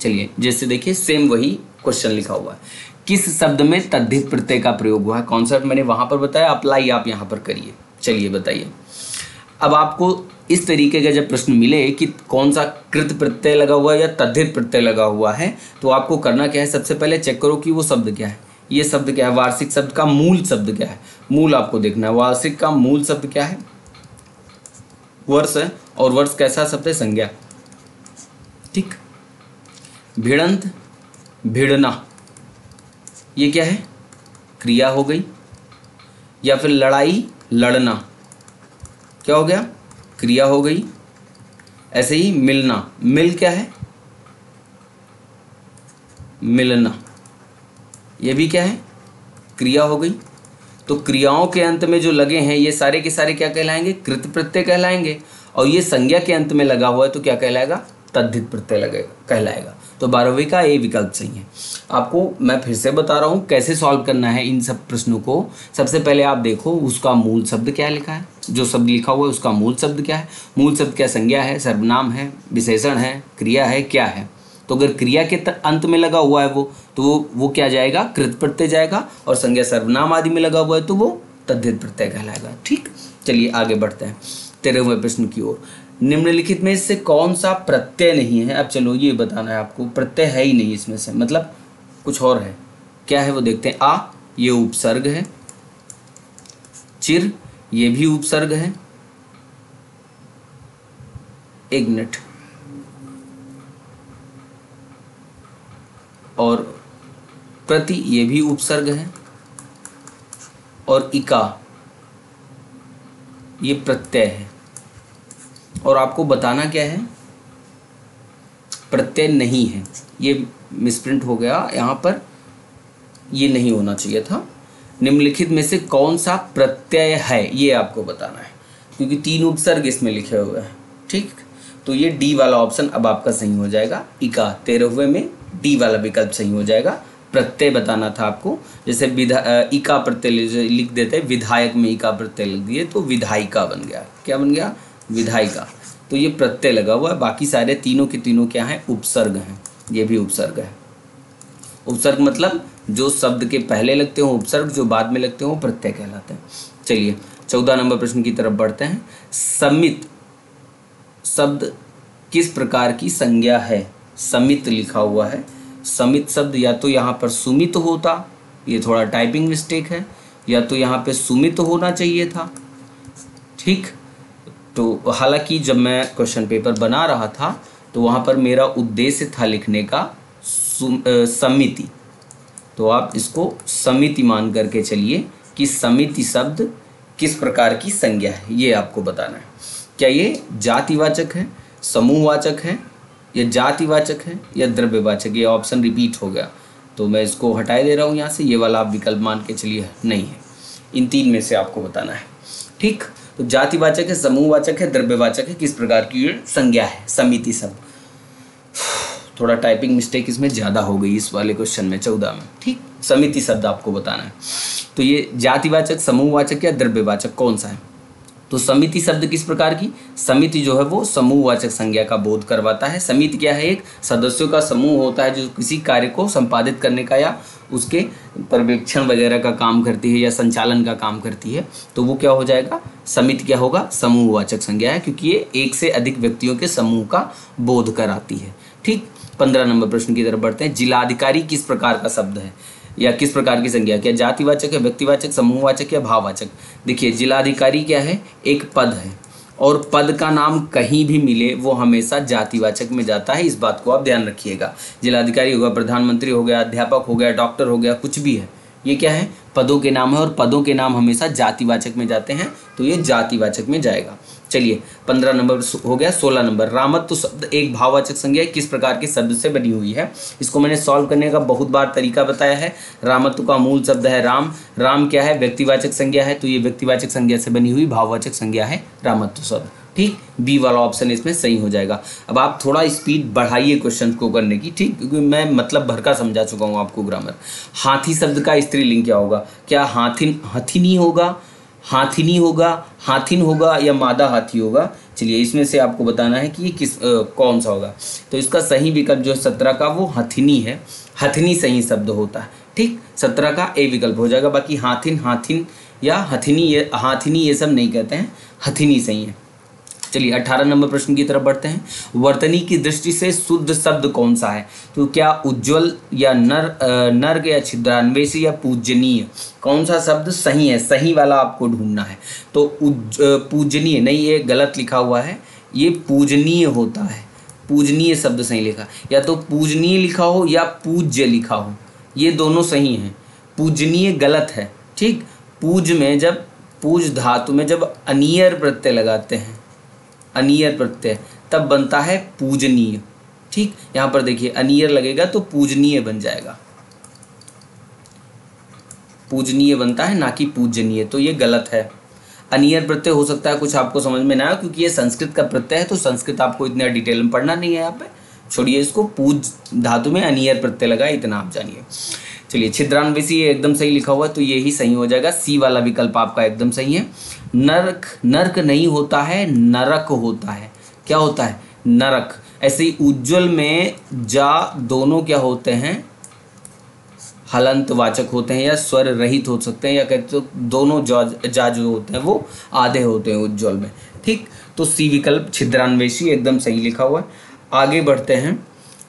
चलिए जैसे देखिए सेम वही क्वेश्चन लिखा हुआ है। किस शब्द में तद्धित प्रत्यय का प्रयोग हुआ है? कॉन्सेप्ट मैंने वहाँ पर बताया, अप्लाई आप यहाँ पर करिए। चलिए बताइए। अब आपको इस तरीके का जब प्रश्न मिले कि कौन सा कृत प्रत्यय लगा हुआ है या तद्धित प्रत्यय लगा हुआ है, तो आपको करना क्या है? सबसे पहले चेक करो कि वो शब्द क्या है। ये शब्द क्या है? वार्षिक शब्द का मूल शब्द क्या है? मूल आपको देखना है। वार्षिक का मूल शब्द क्या है? वर्ष है, और वर्ष कैसा शब्द है? संज्ञा। ठीक, भिड़ंत, भिड़ना, ये क्या है? क्रिया हो गई। या फिर लड़ाई, लड़ना, क्या हो गया? क्रिया हो गई। ऐसे ही मिलना, मिल क्या है? मिलना, ये भी क्या है? क्रिया हो गई। तो क्रियाओं के अंत में जो लगे हैं ये सारे के सारे क्या कहलाएंगे? कृत प्रत्यय कहलाएंगे। और ये संज्ञा के अंत में लगा हुआ है तो क्या कहलाएगा? तद्धित प्रत्यय कहलाएगा। तो 12वीं का ए विकल्प सही है। आपको मैं फिर से बता रहा हूँ कैसे सॉल्व करना है इन सब प्रश्नों को। सबसे पहले आप देखो उसका मूल शब्द क्या लिखा है, जो शब्द लिखा हुआ है उसका मूल शब्द क्या है। मूल शब्द क्या? संज्ञा है, सर्वनाम है, विशेषण है, क्रिया है, क्या है? तो अगर क्रिया के अंत में लगा हुआ है तो वो क्या जाएगा, कृत प्रत्यय जाएगा, और संज्ञा सर्वनाम आदि में लगा हुआ है तो वो तद्धित प्रत्यय कहलाएगा। ठीक, चलिए आगे बढ़ते हैं 13वें प्रश्न की ओर। निम्नलिखित में से कौन सा प्रत्यय नहीं है? अब चलो ये बताना है आपको, प्रत्यय है ही नहीं इसमें से, मतलब कुछ और है। क्या है वो देखते हैं। आ ये उपसर्ग है, चिर ये भी उपसर्ग है, एक मिनट, और प्रति ये भी उपसर्ग है, और इका ये प्रत्यय है। और आपको बताना क्या है, प्रत्यय नहीं है। ये मिसप्रिंट हो गया यहाँ पर, ये नहीं होना चाहिए था। निम्नलिखित में से कौन सा प्रत्यय है ये आपको बताना है, क्योंकि 3 उपसर्ग इसमें लिखे हुए हैं। ठीक, तो ये डी वाला ऑप्शन अब आपका सही हो जाएगा। इका 13वें में डी वाला विकल्प सही हो जाएगा। प्रत्यय बताना था आपको, जैसे इका प्रत्यय लिख देते, विधायक में इका प्रत्यय लिख दिए तो विधायिका बन गया। क्या बन गया? विधायिका। तो ये प्रत्यय लगा हुआ है, बाकी सारे तीनों के तीनों क्या हैं? उपसर्ग हैं। ये भी उपसर्ग है। उपसर्ग मतलब जो शब्द के पहले लगते हो उपसर्ग, जो बाद में लगते हो प्रत्यय कहलाते हैं। चलिए 14 नंबर प्रश्न की तरफ बढ़ते हैं। समित शब्द किस प्रकार की संज्ञा है? समित लिखा हुआ है। समित शब्द या तो यहाँ पर सुमित होता, ये थोड़ा टाइपिंग मिस्टेक है, या तो यहाँ पे सुमित होना चाहिए था। ठीक, तो हालांकि जब मैं क्वेश्चन पेपर बना रहा था तो वहाँ पर मेरा उद्देश्य था लिखने का समिति, तो आप इसको समिति मान करके चलिए कि समिति शब्द किस प्रकार की संज्ञा है, ये आपको बताना है। क्या ये जातिवाचक है, समूहवाचक है, या जातिवाचक है, या द्रव्यवाचक? ये ऑप्शन रिपीट हो गया तो मैं इसको हटा दे रहा हूँ यहाँ से। ये वाला आप विकल्प मान के चलिए नहीं है। इन 3 में से आपको बताना है। ठीक, तो जातिवाचक है, समूहवाचक है, द्रव्यवाचक है, किस प्रकार की ये संज्ञा है समिति शब्द। थोड़ा टाइपिंग मिस्टेक इसमें ज़्यादा हो गई इस वाले क्वेश्चन में 14 में। ठीक, समिति शब्द आपको बताना है। तो ये जातिवाचक, समूहवाचक या द्रव्यवाचक कौन सा है? तो समिति शब्द किस प्रकार की? समिति जो है वो समूहवाचक संज्ञा का बोध करवाता है। समिति क्या है? एक सदस्यों का समूह होता है जो किसी कार्य को संपादित करने का या उसके पर्यवेक्षण वगैरह का काम करती है या संचालन का काम करती है, तो वो क्या हो जाएगा? समिति क्या होगा? समूहवाचक संज्ञा है, क्योंकि ये एक से अधिक व्यक्तियों के समूह का बोध कराती है। ठीक, 15 नंबर प्रश्न की तरफ बढ़ते हैं। जिलाधिकारी किस प्रकार का शब्द है या किस प्रकार की संज्ञा? क्या जातिवाचक है, व्यक्तिवाचक, समूहवाचक या भाववाचक? देखिए जिलाधिकारी क्या है? एक पद है, और पद का नाम कहीं भी मिले वो हमेशा जातिवाचक में जाता है। इस बात को आप ध्यान रखिएगा। जिलाधिकारी होगा, प्रधानमंत्री हो गया, अध्यापक हो गया, डॉक्टर हो गया, कुछ भी है, ये क्या है? पदों के नाम है, और पदों के नाम हमेशा जातिवाचक में जाते हैं, तो ये जातिवाचक में जाएगा। चलिए 15 नंबर हो गया। 16 नंबर, रामत्व शब्द एक भाववाचक संज्ञा किस प्रकार के शब्द से बनी हुई है? इसको मैंने सॉल्व करने का बहुत बार तरीका बताया है। रामत्व का मूल शब्द है राम। राम क्या है? व्यक्तिवाचक संज्ञा है, तो ये व्यक्तिवाचक संज्ञा से बनी हुई भाववाचक संज्ञा है रामत्व शब्द। ठीक, बी वाला ऑप्शन इसमें सही हो जाएगा। अब आप थोड़ा स्पीड बढ़ाइए क्वेश्चन को करने की, ठीक, क्योंकि मैं मतलब भर का समझा चुका हूँ आपको ग्रामर। हाथी शब्द का स्त्रीलिंग क्या होगा? क्या हथिनी होगा, हाथिनी होगा, हाथिन होगा, या मादा हाथी होगा? चलिए इसमें से आपको बताना है कि ये कौन सा होगा। तो इसका सही विकल्प जो है 17 का वो हथिनी है। हथिनी सही शब्द होता है। ठीक, 17 का ए विकल्प हो जाएगा। बाकी हाथिन या हाथिनी ये सब नहीं कहते हैं, हथिनी सही है। चलिए 18 नंबर प्रश्न की तरफ बढ़ते हैं। वर्तनी की दृष्टि से शुद्ध शब्द कौन सा है? तो क्या उज्ज्वल या नर्क या छिद्रान्वेषी या पूजनीय, कौन सा शब्द सही है? सही वाला आपको ढूंढना है। तो पूजनीय नहीं, ये गलत लिखा हुआ है, ये पूजनीय होता है। पूजनीय शब्द सही लिखा, या तो पूजनीय लिखा हो या पूज्य लिखा हो, ये दोनों सही हैं। पूजनीय गलत है। ठीक, पूज में जब पूज धातु में जब अनियर प्रत्यय लगाते हैं, अनियर प्रत्यय, तब बनता है पूजनीय। ठीक, यहाँ पर देखिए अनियर लगेगा तो पूजनीय बन जाएगा, पूजनीय बनता है ना कि पूजनीय, तो ये गलत है। अनियर प्रत्यय हो सकता है कुछ आपको समझ में ना आए, क्योंकि ये संस्कृत का प्रत्यय है, तो संस्कृत आपको इतना डिटेल में पढ़ना नहीं है यहाँ पे, छोड़िए इसको। पूज धातु में अनियर प्रत्यय लगा, इतना आप जानिए। चलिए छिद्रान्वेषी एकदम सही लिखा हुआ है, तो ये ही सही हो जाएगा। सी वाला विकल्प आपका एकदम सही है। नर्क नहीं होता है, नरक होता है। क्या होता है? नरक। ऐसे ही उज्ज्वल में जा दोनों क्या होते हैं, हलंतवाचक होते हैं या स्वर रहित हो सकते हैं, या कहते तो दोनों जा जो होते हैं वो आधे होते हैं उज्ज्वल में। ठीक, तो सी विकल्प छिद्रान्वेषी एकदम सही लिखा हुआ है। आगे बढ़ते हैं।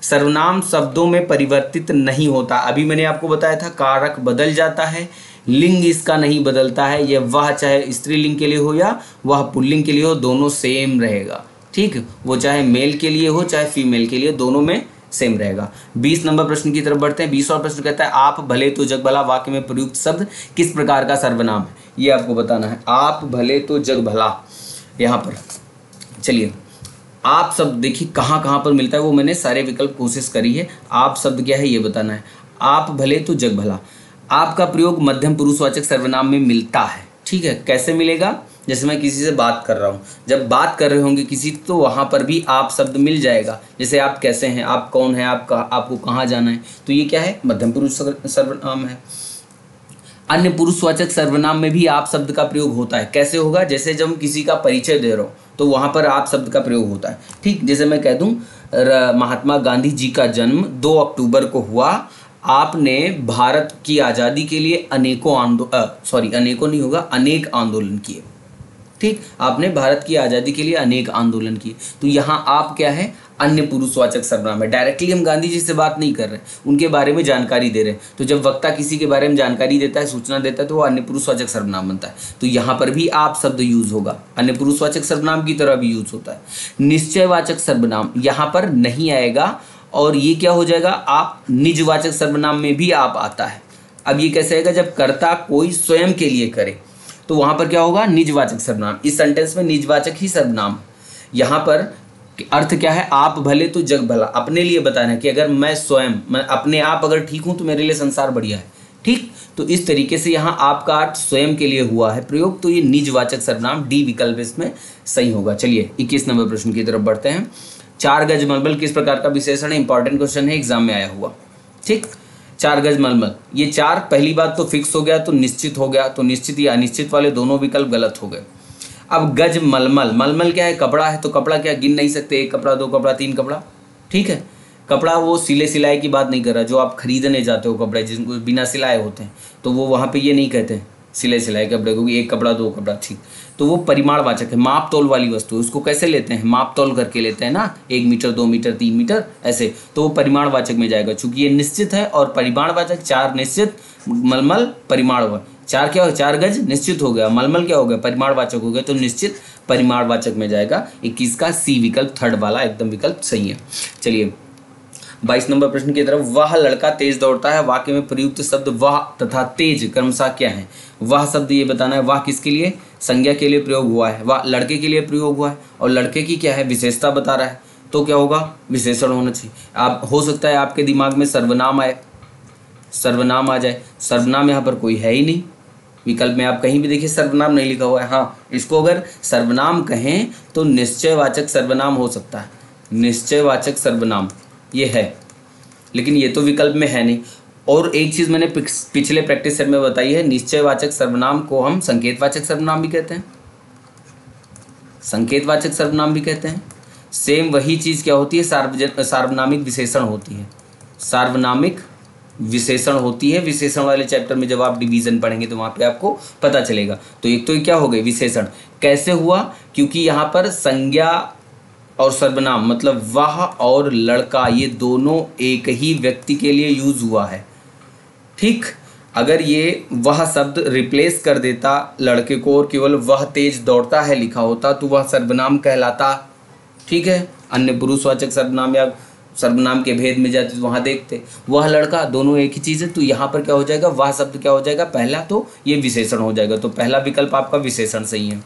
सर्वनाम शब्दों में परिवर्तित नहीं होता। अभी मैंने आपको बताया था कारक बदल जाता है, लिंग इसका नहीं बदलता है। यह वह चाहे स्त्रीलिंग के लिए हो या वह पुल्लिंग के लिए हो, दोनों सेम रहेगा। ठीक, वो चाहे मेल के लिए हो चाहे फीमेल के लिए, दोनों में सेम रहेगा। 20 नंबर प्रश्न की तरफ बढ़ते हैं। 20वां प्रश्न कहता है आप भले तो जग भला वाक्य में प्रयुक्त शब्द किस प्रकार का सर्वनाम है, ये आपको बताना है। आप भले तो जग भला, यहाँ पर चलिए आप शब्द देखिए कहाँ कहाँ पर मिलता है, वो मैंने सारे विकल्प कोशिश करी है। आप शब्द क्या है ये बताना है। आप भले तो जग भला, आपका प्रयोग मध्यम पुरुषवाचक सर्वनाम में मिलता है। ठीक है, कैसे मिलेगा, जैसे मैं किसी से बात कर रहा हूँ, जब बात कर रहे होंगे किसी तो वहाँ पर भी आप शब्द मिल जाएगा। जैसे आप कैसे हैं, आप कौन हैं, आपको कहाँ जाना है, तो ये क्या है, मध्यम पुरुष सर्वनाम है। अन्य पुरुषवाचक सर्वनाम में भी आप शब्द का प्रयोग होता है। कैसे होगा, जैसे जब हम किसी का परिचय दे रहा हूँ तो वहाँ पर आप शब्द का प्रयोग होता है। ठीक, जैसे मैं कह दूँ महात्मा गांधी जी का जन्म 2 अक्टूबर को हुआ, आपने भारत की आज़ादी के लिए अनेक आंदोलन किए। ठीक, आपने भारत की आज़ादी के लिए अनेक आंदोलन किए। तो यहाँ आप क्या है, अन्य पुरुषवाचक सर्वनाम है। डायरेक्टली हम गांधी जी से बात नहीं कर रहे, उनके बारे में जानकारी दे रहे हैं। तो जब वक्ता किसी के बारे में जानकारी देता है, सूचना देता है, तो वो अन्य पुरुषवाचक सर्वनाम बनता है। तो यहाँ पर भी आप शब्द यूज होगा, अन्य पुरुषवाचक सर्वनाम की तरह भी यूज होता है। निश्चयवाचक सर्वनाम यहाँ पर नहीं आएगा, और ये क्या हो जाएगा, आप निजवाचक सर्वनाम में भी आप आता है। अब ये कैसे आएगा, जब कर्ता कोई स्वयं के लिए करे तो वहां पर क्या होगा, निजवाचक सर्वनाम। इस सेंटेंस में निजवाचक ही सर्वनाम। यहाँ पर अर्थ क्या है, आप भले तो जग भला, अपने लिए बताना है कि अगर मैं स्वयं, मैं अपने आप अगर ठीक हूं तो मेरे लिए संसार बढ़िया है। ठीक, तो इस तरीके से यहाँ आपका अर्थ स्वयं के लिए हुआ है प्रयोग, तो ये निजवाचक सर्वनाम, डी विकल्प इसमें सही होगा। चलिए 21 नंबर प्रश्न की तरफ बढ़ते हैं। 4 गज मलमल किस प्रकार का विशेषण है, इंपॉर्टेंट क्वेश्चन है, एग्जाम में आया हुआ। ठीक, 4 गज मलमल, ये 4 पहली बात तो फिक्स हो गया, तो निश्चित हो गया, तो निश्चित या अनिश्चित वाले दोनों विकल्प गलत हो गए। अब गज मलमल, मलमल क्या है, कपड़ा है, तो कपड़ा क्या गिन नहीं सकते, 1 कपड़ा 2 कपड़ा 3 कपड़ा। ठीक है, कपड़ा वो सिले सिलाई की बात नहीं कर रहा, जो आप खरीदने जाते हो कपड़े जिनको बिना सिलाए होते हैं, तो वो वहाँ पे ये नहीं कहते हैं सिले सिलाई कपड़े को, 1 कपड़ा 2 कपड़ा। ठीक, तो वो परिमाणवाचक है, माप तोल वाली वस्तु है, उसको कैसे लेते हैं, माप तोल करके लेते हैं ना, 1 मीटर 2 मीटर 3 मीटर ऐसे, तो वो परिमाणवाचक में जाएगा। चूंकि ये निश्चित है और परिमाणवाचक, 4 निश्चित, मलमल परिमाणवाचक, 4 क्या हो, 4 गज निश्चित हो गया, मलमल क्या हो गया, परिमाणवाचक हो गया, तो निश्चित परिमाणवाचक में जाएगा। 21 का सी विकल्प, थर्ड वाला एकदम विकल्प सही है। चलिए 22 नंबर प्रश्न की तरफ। वह लड़का तेज दौड़ता है, वाक्य में प्रयुक्त शब्द वह तथा तेज क्रमशः क्या है। वह शब्द ये बताना है, वह किसके लिए, संज्ञा के लिए प्रयोग हुआ है, वह लड़के के लिए प्रयोग हुआ है, और लड़के की क्या है, विशेषता बता रहा है, तो क्या होगा, विशेषण होना चाहिए। आप हो सकता है आपके दिमाग में सर्वनाम आए, सर्वनाम आ जाए, सर्वनाम यहाँ पर कोई है ही नहीं, विकल्प में आप कहीं भी देखिए सर्वनाम नहीं लिखा हुआ है। हाँ, इसको अगर सर्वनाम कहें तो निश्चयवाचक सर्वनाम हो सकता है, निश्चयवाचक सर्वनाम ये है, लेकिन ये तो विकल्प में है नहीं। और एक चीज़ मैंने पिछले प्रैक्टिस सेट में बताई है, निश्चयवाचक सर्वनाम को हम संकेतवाचक सर्वनाम भी कहते हैं, संकेतवाचक सर्वनाम भी कहते हैं। सेम वही चीज़ क्या होती है, सार्वनामिक विशेषण होती है, सार्वनामिक विशेषण होती है। विशेषण वाले चैप्टर में जब आप डिवीजन पढ़ेंगे तो वहाँ पे आपको पता चलेगा। तो एक तो क्या हो गई, विशेषण कैसे हुआ, क्योंकि यहाँ पर संज्ञा और सर्वनाम मतलब वह और लड़का ये दोनों एक ही व्यक्ति के लिए यूज हुआ है। ठीक, अगर ये वह शब्द रिप्लेस कर देता लड़के को और केवल वह तेज दौड़ता है लिखा होता तो वह सर्वनाम कहलाता। ठीक है, अन्य पुरुषवाचक सर्वनाम या सर्वनाम के भेद में जाते तो वहाँ देखते वह लड़का, दोनों एक ही चीज़ है। तो यहाँ पर क्या हो जाएगा, वह शब्द क्या हो जाएगा, पहला तो ये विशेषण हो जाएगा, तो पहला विकल्प आपका विशेषण सही है।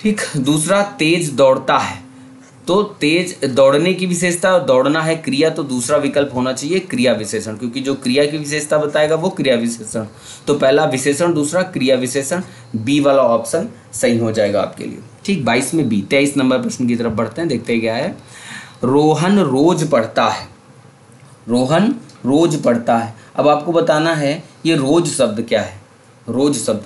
ठीक, दूसरा तेज दौड़ता है, तो तेज दौड़ने की विशेषता और दौड़ना है क्रिया, तो दूसरा विकल्प होना चाहिए क्रिया विशेषण, क्योंकि जो क्रिया की विशेषता बताएगा वो क्रिया विशेषण। तो पहला विशेषण, दूसरा क्रिया विशेषण, बी वाला ऑप्शन सही हो जाएगा आपके लिए। ठीक, 22 में बी। 23 नंबर प्रश्न की तरफ बढ़ते हैं, देखते हैं क्या है। रोहन रोज पढ़ता है, रोहन रोज पढ़ता है। अब आपको बताना है ये रोज शब्द क्या है, रोज शब्द।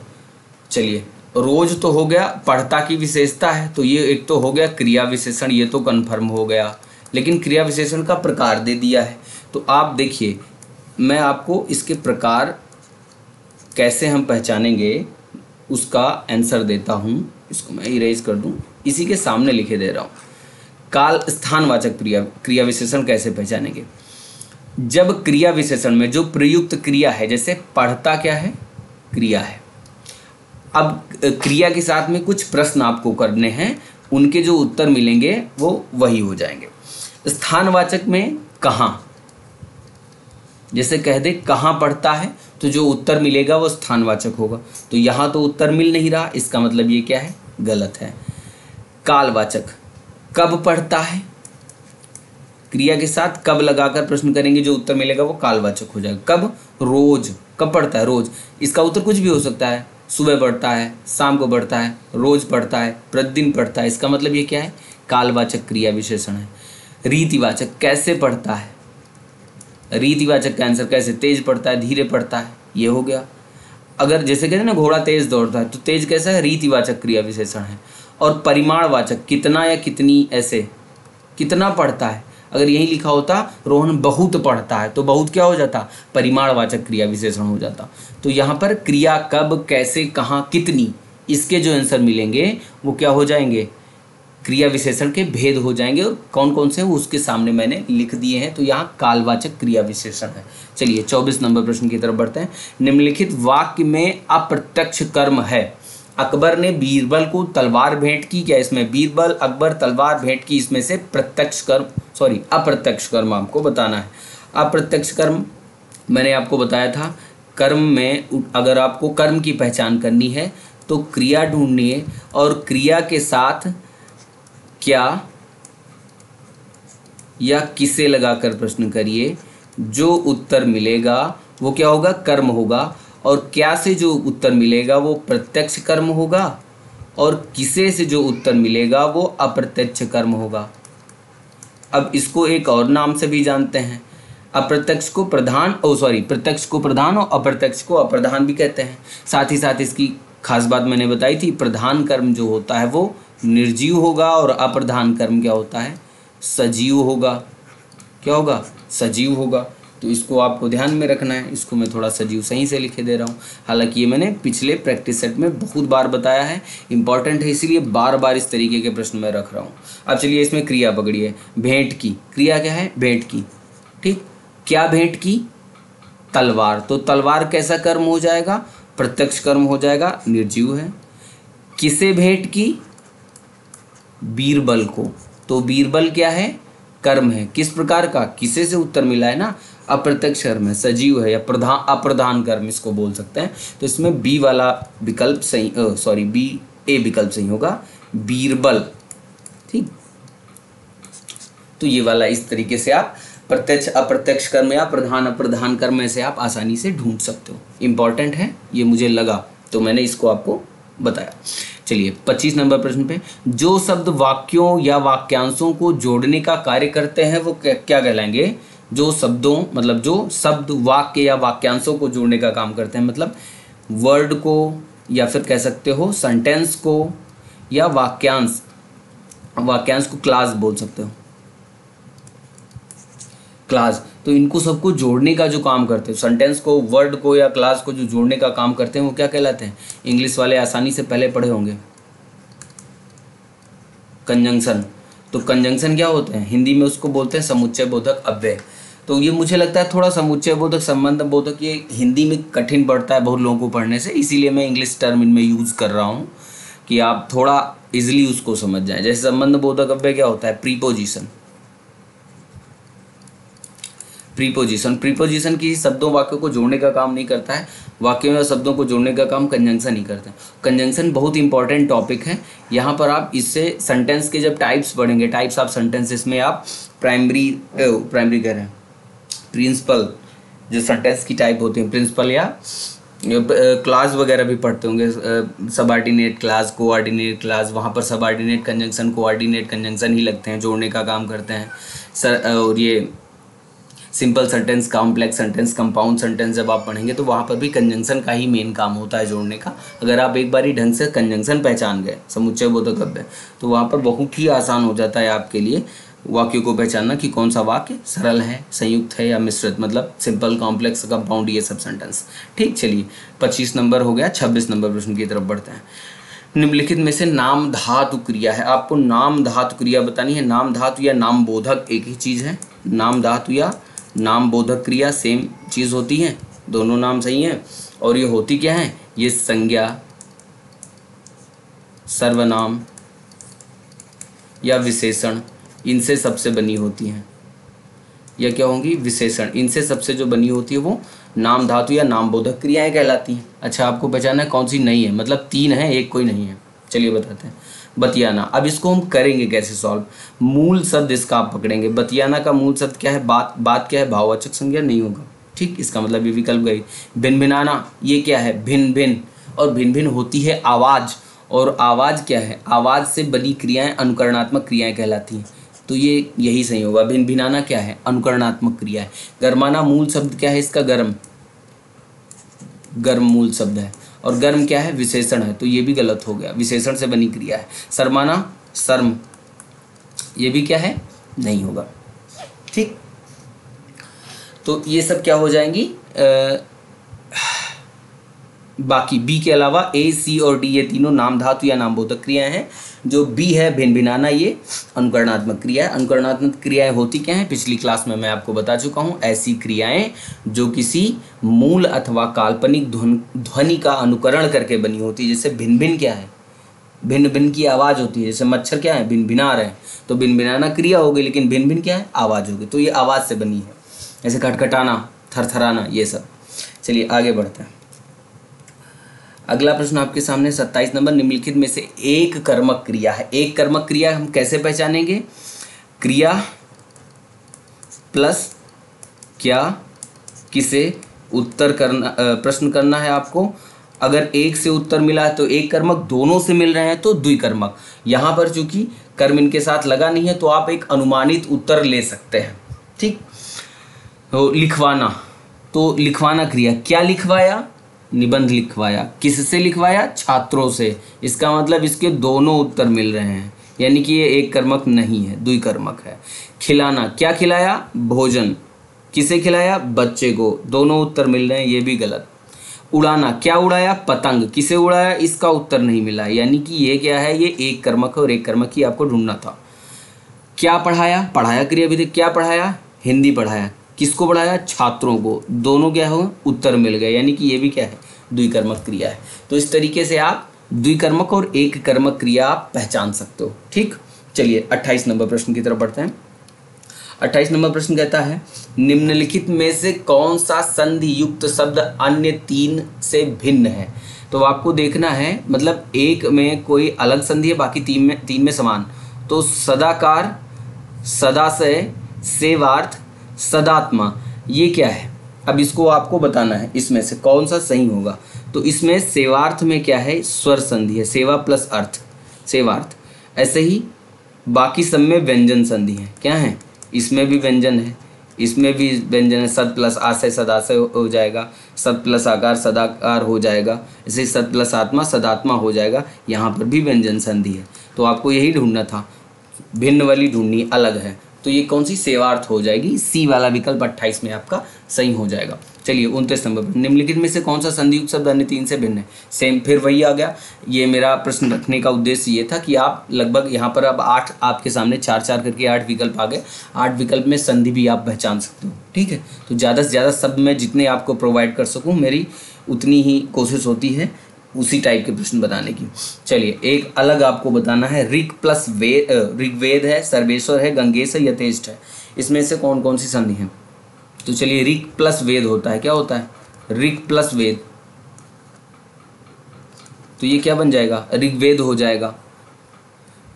चलिए रोज तो हो गया, पढ़ता की विशेषता है, तो ये एक तो हो गया क्रिया विशेषण, ये तो कन्फर्म हो गया। लेकिन क्रिया विशेषण का प्रकार दे दिया है, तो आप देखिए मैं आपको इसके प्रकार कैसे हम पहचानेंगे उसका आंसर देता हूँ। इसको मैं इरेज कर दूँ, इसी के सामने लिखे दे रहा हूँ। काल स्थानवाचक क्रिया विशेषण कैसे पहचानेंगे? जब क्रिया विशेषण में जो प्रयुक्त क्रिया है, जैसे पढ़ता क्या है, क्रिया है। अब क्रिया के साथ में कुछ प्रश्न आपको करने हैं, उनके जो उत्तर मिलेंगे वो वही हो जाएंगे। स्थानवाचक में कहाँ, जैसे कह दे कहाँ पढ़ता है, तो जो उत्तर मिलेगा वो स्थानवाचक होगा। तो यहाँ तो उत्तर मिल नहीं रहा, इसका मतलब ये क्या है, गलत है। कालवाचक, कब पढ़ता है, क्रिया के साथ कब लगाकर प्रश्न करेंगे, जो उत्तर मिलेगा वो कालवाचक हो जाएगा। कब, रोज, कब पढ़ता है, रोज, इसका उत्तर कुछ भी हो सकता है, सुबह पढ़ता है, शाम को पढ़ता है, रोज पढ़ता है, प्रतिदिन पढ़ता है, इसका मतलब ये क्या है, कालवाचक क्रिया विशेषण है। रीतिवाचक, कैसे पढ़ता है, रीतिवाचक का आंसर कैसे, तेज पढ़ता है, धीरे पढ़ता है, ये हो गया। अगर जैसे कहते हैं ना घोड़ा तेज दौड़ता है, तो तेज कैसा है, रीतिवाचक क्रिया विशेषण है। और परिमाणवाचक, कितना या कितनी, ऐसे कितना पढ़ता है, अगर यही लिखा होता रोहन बहुत पढ़ता है, तो बहुत क्या हो जाता, परिमाणवाचक क्रिया विशेषण हो जाता। तो यहाँ पर क्रिया कब, कैसे, कहाँ, कितनी, इसके जो आंसर मिलेंगे वो क्या हो जाएंगे, क्रिया विशेषण के भेद हो जाएंगे। और कौन कौन से वो उसके सामने मैंने लिख दिए हैं, तो यहाँ कालवाचक क्रिया विशेषण है। चलिए 24 नंबर प्रश्न की तरफ बढ़ते हैं। निम्नलिखित वाक्य में अप्रत्यक्ष कर्म है। अकबर ने बीरबल को तलवार भेंट की, क्या इसमें बीरबल अकबर तलवार भेंट की, इसमें से प्रत्यक्ष कर्म, सॉरी अप्रत्यक्ष कर्म आपको बताना है। अप्रत्यक्ष कर्म मैंने आपको बताया था, कर्म में अगर आपको कर्म की पहचान करनी है तो क्रिया ढूंढिए और क्रिया के साथ क्या या किसे लगाकर प्रश्न करिए, जो उत्तर मिलेगा वो क्या होगा, कर्म होगा। और क्या से जो उत्तर मिलेगा वो प्रत्यक्ष कर्म होगा, और किसे से जो उत्तर मिलेगा वो अप्रत्यक्ष कर्म होगा। अब इसको एक और नाम से भी जानते हैं, अप्रत्यक्ष को प्रधान, प्रत्यक्ष को प्रधान और अप्रत्यक्ष को अप्रधान भी कहते हैं। साथ ही साथ इसकी खास बात मैंने बताई थी, प्रधान कर्म जो होता है वो निर्जीव होगा और अप्रधान कर्म क्या होता है, सजीव होगा। क्या होगा, सजीव होगा। तो इसको आपको ध्यान में रखना है। इसको मैं थोड़ा सजीव सही से लिखे दे रहा हूँ, हालांकि ये मैंने पिछले प्रैक्टिस सेट में बहुत बार बताया है, इंपॉर्टेंट है इसीलिए बार बार इस तरीके के प्रश्न मैं रख रहा हूँ। अब चलिए इसमें क्रिया पकड़िए, भेंट की, क्रिया क्या है, भेंट की, ठीक। क्या भेंट की, तलवार, तो तलवार कैसा कर्म हो जाएगा, प्रत्यक्ष कर्म हो जाएगा, निर्जीव है। किसे भेंट की, बीरबल को, तो बीरबल क्या है, कर्म है। किस प्रकार का, किसे से उत्तर मिला है ना, अप्रत्यक्ष कर्म है, सजीव है, या अप्रधान कर्म इसको बोल सकते हैं। तो इसमें बी वाला विकल्प सही, बी ए विकल्प सही होगा, बीरबल, ठीक। तो ये वाला इस तरीके से आप प्रत्यक्ष अप्रत्यक्ष कर्म या प्रधान अप्रधान कर्म से आप आसानी से ढूंढ सकते हो। इंपॉर्टेंट है ये, मुझे लगा तो मैंने इसको आपको बताया। चलिए 25 नंबर प्रश्न पे, जो शब्द वाक्यों या वाक्यांशों को जोड़ने का कार्य करते हैं वो क्या कहलाएंगे, जो शब्दों, मतलब जो शब्द वाक्य या वाक्यांशों को जोड़ने का काम करते हैं, मतलब वर्ड को, या फिर कह सकते हो सेंटेंस को, या वाक्यांश को क्लास बोल सकते हो, क्लास। तो इनको सबको जोड़ने का जो काम करते हैं, सेंटेंस को, वर्ड को या क्लास को जो जोड़ने का काम करते हैं वो क्या कहलाते हैं, इंग्लिश वाले आसानी से पहले पढ़े होंगे, कंजंक्शन। तो कंजंक्शन क्या होते हैं, हिंदी में उसको बोलते हैं समुच्चय बोधक अव्यय। तो ये मुझे लगता है थोड़ा समुच्चय बोधक, संबंध बोधक, ये हिंदी में कठिन पड़ता है बहुत लोगों को पढ़ने से, इसीलिए मैं इंग्लिश टर्म इनमें यूज़ कर रहा हूँ कि आप थोड़ा इजिली उसको समझ जाएं। जैसे संबंध बोधक अव्यय क्या होता है, प्रीपोजिशन, प्रीपोजिशन की शब्दों वाक्यों को जोड़ने का काम नहीं करता है, वाक्यों या शब्दों को जोड़ने का काम कंजंक्शन ही करता है। कंजंक्शन बहुत इंपॉर्टेंट टॉपिक है। यहाँ पर आप इससे सेंटेंस के जब टाइप्स पढ़ेंगे, टाइप्स ऑफ सेंटेंसेस में आप प्राइमरी कह रहे हैं, प्रिंसिपल, जो सेंटेंस की टाइप होती है, प्रिंसिपल या क्लास वगैरह भी पढ़ते होंगे, सबऑर्डिनेट क्लास, कोऑर्डिनेट क्लास, वहाँ पर सबऑर्डिनेट कंजंक्शन, कोऑर्डिनेट कंजंक्शन ही लगते हैं, जोड़ने का काम करते हैं सर। और ये simple sentence, complex sentence, compound sentence जब आप पढ़ेंगे तो वहाँ पर भी कंजंक्शन का ही मेन काम होता है जोड़ने का। अगर आप एक बारी ढंग से कंजंक्शन पहचान गए, समुच्चय बोधक अव्यय, तो वहाँ पर बहुत ही आसान हो जाता है आपके लिए वाक्यों को पहचानना कि कौन सा वाक्य सरल है, संयुक्त है या मिश्रित, मतलब सिंपल, कॉम्प्लेक्स, कंपाउंड, ये सब सेंटेंस। ठीक, चलिए 25 नंबर हो गया। 26 नंबर प्रश्न की तरफ बढ़ते हैं। निम्नलिखित में से नाम धातु क्रिया है, आपको नाम धातु क्रिया बतानी है। नाम धातु या नाम बोधक एक ही चीज़ है। नाम धातु या नाम बोधक क्रिया सेम चीज़ होती है, दोनों नाम सही हैं। और ये होती क्या है? ये संज्ञा, सर्वनाम या विशेषण, इनसे सबसे बनी होती हैं। या क्या होंगी? विशेषण। इनसे सबसे जो बनी होती है वो नाम धातु या नाम बोधक क्रियाएं कहलाती हैं। अच्छा, आपको पहचानना है कौन सी नहीं है, मतलब 3 है, एक कोई नहीं है। चलिए बताते हैं। बतियाना, अब इसको हम करेंगे कैसे सॉल्व? मूल शब्द इसका आप पकड़ेंगे। बतियाना का मूल शब्द क्या है? बात क्या है? भाववाचक संज्ञा नहीं होगा। ठीक, इसका मतलब ये विकल्प गई। भिनभिनाना, ये क्या है? भिन्न भिन्न, और भिन्न भिन्न होती है आवाज़। और आवाज़ क्या है? आवाज़ से बनी क्रियाएं अनुकरणात्मक क्रियाएं कहलाती हैं। तो ये यही सही होगा। भिनभिनाना क्या है? अनुकरणात्मक क्रिया है। गर्माना मूल शब्द क्या है इसका? गर्म, गर्म मूल शब्द है। और गर्म क्या है? विशेषण है, तो ये भी गलत हो गया, विशेषण से बनी क्रिया है। शर्माना, शर्म, ये भी क्या है? नहीं होगा। ठीक, तो ये सब क्या हो जाएंगी? बाकी बी के अलावा ए, सी और डी ये तीनों नाम धातु या नाम बोधक क्रियाएं हैं। जो बी है भिनभिनाना, ये अनुकरणात्मक क्रिया है। अनुकरणात्मक क्रियाएं होती क्या हैं? पिछली क्लास में मैं आपको बता चुका हूं। ऐसी क्रियाएं जो किसी मूल अथवा काल्पनिक ध्वनि का अनुकरण करके बनी होती है। जैसे भिन भिन क्या है? भिन्न भिन्न की आवाज़ होती है। जैसे मच्छर क्या है? भिनभिना रहे हैं, तो भिनभिनाना क्रिया हो गई, लेकिन भिन भिन क्या है? आवाज़ हो गई, तो ये आवाज़ से बनी है। जैसे खटखटाना, थरथराना, ये सब। चलिए आगे बढ़ते हैं। अगला प्रश्न आपके सामने 27 नंबर। निम्नलिखित में से एक कर्मक क्रिया है। एक कर्मक क्रिया हम कैसे पहचानेंगे? क्रिया प्लस क्या, किसे, उत्तर करना, प्रश्न करना है आपको। अगर एक से उत्तर मिला है तो एक कर्मक, दोनों से मिल रहे हैं तो द्विकर्मक। यहाँ पर चूंकि कर्म इनके साथ लगा नहीं है तो आप एक अनुमानित उत्तर ले सकते हैं। ठीक, तो लिखवाना, तो लिखवाना क्रिया, क्या लिखवाया? निबंध लिखवाया। किससे लिखवाया? छात्रों से। इसका मतलब इसके दोनों उत्तर मिल रहे हैं, यानी कि ये एक कर्मक नहीं है, द्विकर्मक है। खिलाना, क्या खिलाया? भोजन। किसे खिलाया? बच्चे को। दोनों उत्तर मिल रहे हैं, ये भी गलत। उड़ाना, क्या उड़ाया? पतंग। किसे उड़ाया? इसका उत्तर नहीं मिला, यानी कि ये क्या है? ये एक कर्मक है और एक कर्मक ही आपको ढूंढना था। क्या पढ़ाया? पढ़ाया क्रिया विधि। क्या पढ़ाया? हिंदी पढ़ाया। किसको पढ़ाया? छात्रों को। दोनों क्या हो? उत्तर मिल गए, यानी कि ये भी क्या है? द्विकर्मक क्रिया है। तो इस तरीके से आप द्विकर्मक और एक कर्मक क्रिया आप पहचान सकते हो। ठीक, चलिए 28 नंबर प्रश्न की तरफ बढ़ते हैं। 28 नंबर प्रश्न कहता है, निम्नलिखित में से कौन सा संधि युक्त शब्द अन्य 3 से भिन्न है? तो आपको देखना है, मतलब एक में कोई अलग संधि है, बाकी 3 में समान। तो सदाकार, सदाशय, सेवार्थ, सदात्मा, ये क्या है? अब इसको आपको बताना है इसमें से कौन सा सही होगा। तो इसमें सेवार्थ में क्या है? स्वर संधि है, सेवा प्लस अर्थ, सेवार्थ। ऐसे ही बाकी सब में व्यंजन संधि है। क्या है? इसमें भी व्यंजन है, इसमें भी व्यंजन है। सद प्लस आशय सदाशय हो जाएगा, सद प्लस आकार सदाकार हो जाएगा, ऐसे सद प्लस आत्मा सदात्मा हो जाएगा। यहाँ पर भी व्यंजन संधि है, तो आपको यही ढूंढना था, भिन्न वाली ढूंढनी, अलग है। तो ये कौन सी? सेवार्थ हो जाएगी। सी वाला विकल्प 28 में आपका सही हो जाएगा। चलिए 29 नंबर पर, निम्नलिखित में से कौन सा संधियुक्त शब्द अन्य 3 से भिन्न है? सेम, फिर वही आ गया। ये मेरा प्रश्न रखने का उद्देश्य ये था कि आप लगभग यहाँ पर अब 8 आपके सामने 4-4 करके 8 विकल्प आ गए। 8 विकल्प में संधि भी आप पहचान सकते हो। ठीक है, तो ज़्यादा से ज़्यादा शब्द मैं जितने आपको प्रोवाइड कर सकूँ, मेरी उतनी ही कोशिश होती है उसी टाइप के प्रश्न बताने की। चलिए एक अलग आपको बताना है। ऋग प्लस ऋग्वेद है, सर्वेश्वर है, गंगेश है, यथेष्ट है। इसमें से कौन कौन सी संधि है? तो चलिए ऋग प्लस वेद होता है। क्या होता है? ऋग प्लस वेद, तो ये क्या बन जाएगा? ऋग्वेद हो जाएगा।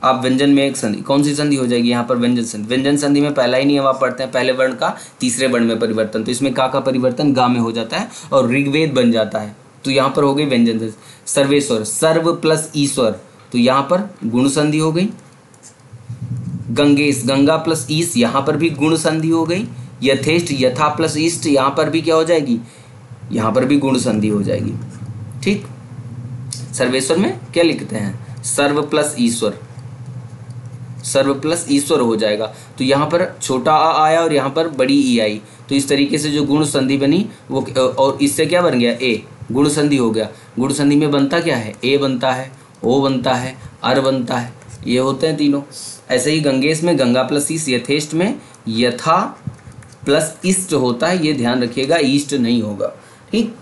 आप व्यंजन में एक संधि, कौन सी संधि हो जाएगी यहाँ पर? व्यंजन संधि। व्यंजन संधि में पहला ही नियम आप पढ़ते हैं, पहले वर्ण का तीसरे वर्ण में परिवर्तन। तो इसमें का परिवर्तन गा में हो जाता है और ऋग्वेद बन जाता है। तो यहाँ पर हो गई व्यंजन संधि। सर्वेश्वर, सर्व प्लस ईश्वर, तो यहाँ पर गुण संधि हो गई। गंगेश, गंगा प्लस ईश, यहाँ पर भी गुण संधि हो गई। यथेष्ट, यथा प्लस ईस्ट, यहाँ पर भी क्या हो जाएगी, यहाँ पर भी गुण संधि हो जाएगी। ठीक, सर्वेश्वर में क्या लिखते हैं, सर्व प्लस ईश्वर, सर्व प्लस ईश्वर हो जाएगा। तो यहाँ पर छोटा आ आया और यहाँ पर बड़ी ई आई, तो इस तरीके से जो गुण संधि बनी वो, और इससे क्या बन गया, ए, गुण संधि हो गया। गुण संधि में बनता क्या है, ए बनता है, ओ बनता है, अर बनता है, ये होते हैं तीनों। ऐसे ही गंगेश में गंगा प्लस ईस्ट, यथेष्ट में यथा प्लस ईस्ट होता है, ये ध्यान रखिएगा, ईस्ट नहीं होगा। ठीक,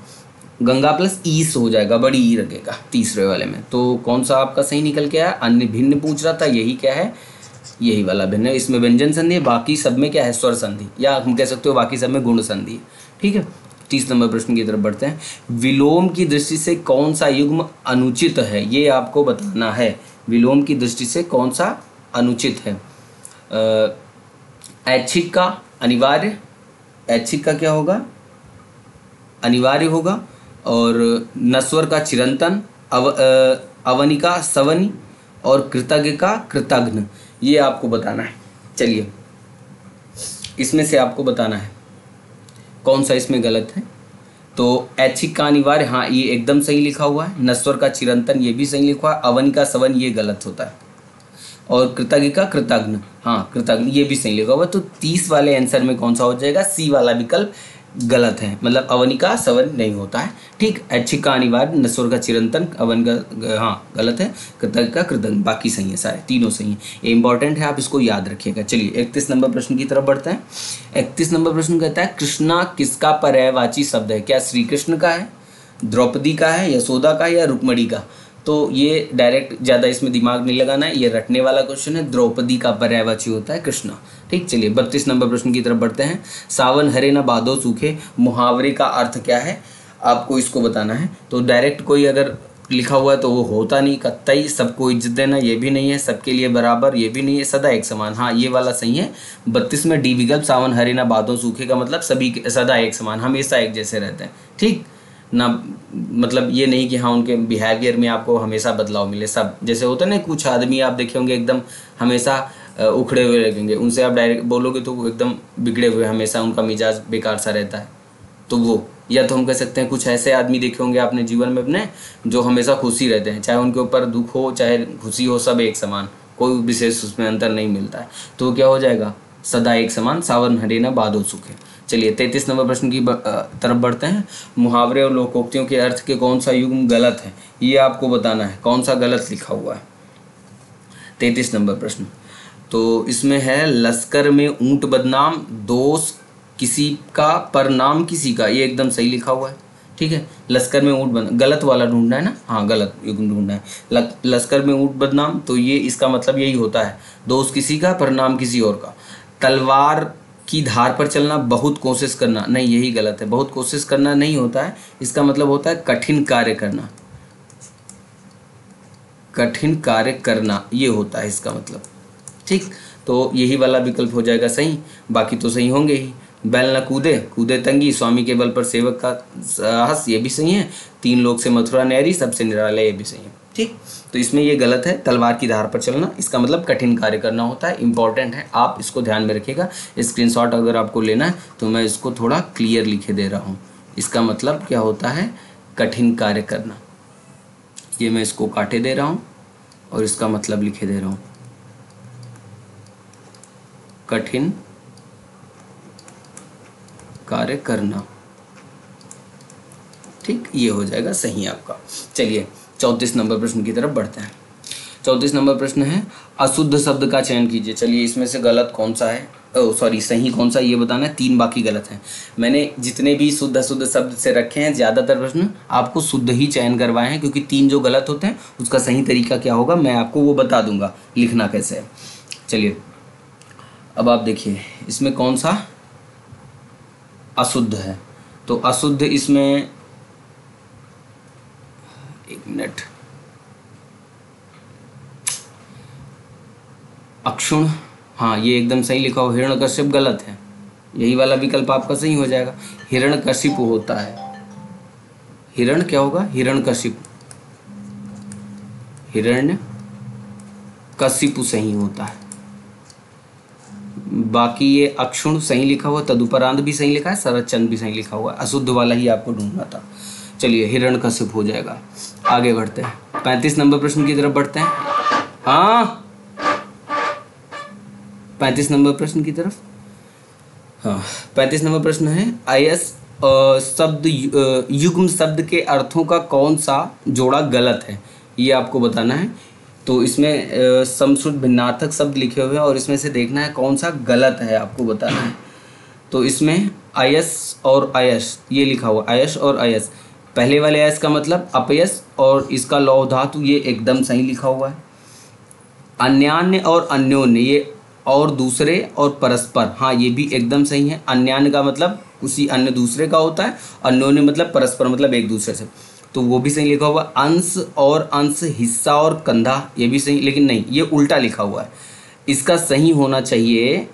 गंगा प्लस ईस हो जाएगा, बड़ी ई लगेगा तीसरे वाले में। तो कौन सा आपका सही निकल के आया, अन्य भिन्न पूछ रहा था, यही क्या है, यही वाला भिन्न है। इसमें व्यंजन संधि है, बाकी सब में क्या है, स्वर संधि, या हम कह सकते हो बाकी सब में गुण संधि है। ठीक है, 30 नंबर प्रश्न की तरफ बढ़ते हैं। विलोम की दृष्टि से कौन सा युग्म अनुचित है, ये आपको बताना है। विलोम की दृष्टि से कौन सा अनुचित है। ऐच्छिक का अनिवार्य, ऐच्छिक का क्या होगा, अनिवार्य होगा, और नस्वर का चिरंतन, अवनिका सवनी, और कृतज्ञ का कृतघ्न, ये आपको बताना है। चलिए, इसमें से आपको बताना है कौन सा इसमें गलत है। तो ऐच्छिक का अनिवार्य, हाँ ये एकदम सही लिखा हुआ है। नस्वर का चिरंतन, ये भी सही लिखा है। अवनिका सवन, ये गलत होता है। और कृतज्ञ का कृतघ्न, हाँ कृतज्ञ, ये भी सही लिखा हुआ। तो 30 वाले आंसर में कौन सा हो जाएगा, सी वाला विकल्प गलत है, मतलब अवनिका सवन नहीं होता है। ठीक, ऐच्छिक का अनिवार्य, नस्वर का चिरंतन, अवन का हाँ गलत है, कृतज्ञ का कृतज्ञ, बाकी सही है, सारे तीनों सही है। ये इंपॉर्टेंट है, आप इसको याद रखिएगा। चलिए 31 नंबर प्रश्न की तरफ बढ़ते हैं। 31 नंबर प्रश्न कहता है, कृष्णा किसका पर्यायवाची शब्द है, क्या श्री कृष्ण का है, द्रौपदी का है, यशोदा का, या रुक्मणी का। तो ये डायरेक्ट ज़्यादा इसमें दिमाग नहीं लगाना है, ये रटने वाला क्वेश्चन है। द्रौपदी का पर्यायवाची होता है कृष्णा। ठीक, चलिए 32 नंबर प्रश्न की तरफ बढ़ते हैं। सावन हरे न बादो सूखे, मुहावरे का अर्थ क्या है, आपको इसको बताना है। तो डायरेक्ट कोई अगर लिखा हुआ है तो वो होता नहीं, कतई सबको इज्जत देना, ये भी नहीं है, सबके लिए बराबर, ये भी नहीं है, सदा एक समान, हाँ ये वाला सही है। 32 में डी विकल्प, सावन हरे न बादो सूखे का मतलब सभी सदा एक समान, हमेशा एक जैसे रहते हैं। ठीक ना, मतलब ये नहीं कि हाँ उनके बिहेवियर में आपको हमेशा बदलाव मिले, सब जैसे होता है ना। कुछ आदमी आप देखे होंगे एकदम हमेशा उखड़े हुए लगेंगे, उनसे आप डायरेक्ट बोलोगे तो वो एकदम बिगड़े हुए, हमेशा उनका मिजाज बेकार सा रहता है, तो वो। या तो हम कह सकते हैं कुछ ऐसे आदमी देखे होंगे आपने जीवन में अपने, जो हमेशा खुशी रहते हैं, चाहे उनके ऊपर दुख हो चाहे खुशी हो, सब एक समान, कोई विशेष उसमें अंतर नहीं मिलता है, तो क्या हो जाएगा, सदा एक समान, सावन हरे न बादो सूखे। चलिए 33 नंबर प्रश्न की तरफ बढ़ते हैं। मुहावरे और लोकोक्तियों के अर्थ के कौन सा युग्म गलत है, ये आपको बताना है, कौन सा गलत लिखा हुआ है। 33 नंबर प्रश्न, तो इसमें है, लश्कर में ऊंट बदनाम, दोष किसी का पर नाम किसी का, ये एकदम सही लिखा हुआ है। ठीक है, लश्कर में ऊंट बदनाम, गलत वाला ढूंढना है ना, हाँ गलत युग्म ढूंढना है। लश्कर में ऊंट बदनाम, तो ये इसका मतलब यही होता है, दोष किसी का पर नाम किसी और का। तलवार की धार पर चलना, बहुत कोशिश करना, नहीं यही गलत है, बहुत कोशिश करना नहीं होता है, इसका मतलब होता है कठिन कार्य करना, कठिन कार्य करना ये होता है इसका मतलब। ठीक, तो यही वाला विकल्प हो जाएगा सही, बाकी तो सही होंगे ही। बैल न कूदे, कूदे तंगी, स्वामी के बल पर सेवक का साहस, ये भी सही है। 3 लोग से मथुरा न्यारी, सबसे निराला, ये भी सही है। ठीक, तो इसमें ये गलत है, तलवार की धार पर चलना, इसका मतलब कठिन कार्य करना होता है। इंपॉर्टेंट है, आप इसको ध्यान में रखिएगा। स्क्रीनशॉट अगर आपको लेना है तो मैं इसको थोड़ा क्लियर लिखे दे रहा हूँ। इसका मतलब क्या होता है, कठिन कार्य करना। ये मैं इसको काटे दे रहा हूँ और इसका मतलब लिखे दे रहा हूँ, कठिन कार्य करना। ठीक, ये हो जाएगा सही आपका। चलिए 34 नंबर प्रश्न की तरफ बढ़ते हैं। 34 नंबर प्रश्न है, अशुद्ध शब्द का चयन कीजिए। चलिए इसमें से गलत कौन सा है, सही कौन सा, ये बताना है। 3 बाकी गलत हैं। मैंने जितने भी शुद्ध अशुद्ध शब्द से रखे हैं, ज़्यादातर प्रश्न आपको शुद्ध ही चयन करवाए हैं, क्योंकि 3 जो गलत होते हैं उसका सही तरीका क्या होगा मैं आपको वो बता दूंगा, लिखना कैसे है। चलिए अब आप देखिए इसमें कौन सा अशुद्ध है। तो अशुद्ध इसमें, एक मिनट, अक्षुण, हाँ ये एकदम सही लिखा हो। हिरण्यकश्यप गलत है, यही वाला विकल्प आपका सही हो जाएगा। हिरण्यकशिप होता है, हिरण क्या होगा, हिरण्यकशिप, हिरण्यकशिपु सही होता है। बाकी ये अक्षुण सही लिखा हुआ, तदुपरांत भी सही लिखा है, शरद चंद्र भी सही लिखा हुआ है, अशुद्ध वाला ही आपको ढूंढना था। चलिए हिरण्यकश्यप हो जाएगा। आगे बढ़ते हैं, 35 नंबर प्रश्न की तरफ बढ़ते हैं। हाँ 35 नंबर प्रश्न की तरफ। हाँ 35 नंबर प्रश्न है, आयस शब्द युग्म शब्द के अर्थों का कौन सा जोड़ा गलत है, ये आपको बताना है। तो इसमें समश्रुत भिन्नार्थक शब्द लिखे हुए हैं और इसमें से देखना है कौन सा गलत है, आपको बताना है। तो इसमें अयस और अयश ये लिखा हुआ, अयश और अयस, पहले वाले अयस का मतलब अपयस और इसका लौह धातु ये एकदम सही लिखा हुआ है। अन्यान्य और अन्योन्य ये और दूसरे और परस्पर, हाँ ये भी एकदम सही है। अन्यान्य का मतलब उसी अन्य दूसरे का होता है, अन्योन्य मतलब परस्पर मतलब एक दूसरे से, तो वो भी सही लिखा हुआ। अंश और अंश, हिस्सा और कंधा ये भी सही, लेकिन नहीं ये उल्टा लिखा हुआ है, इसका सही होना चाहिए,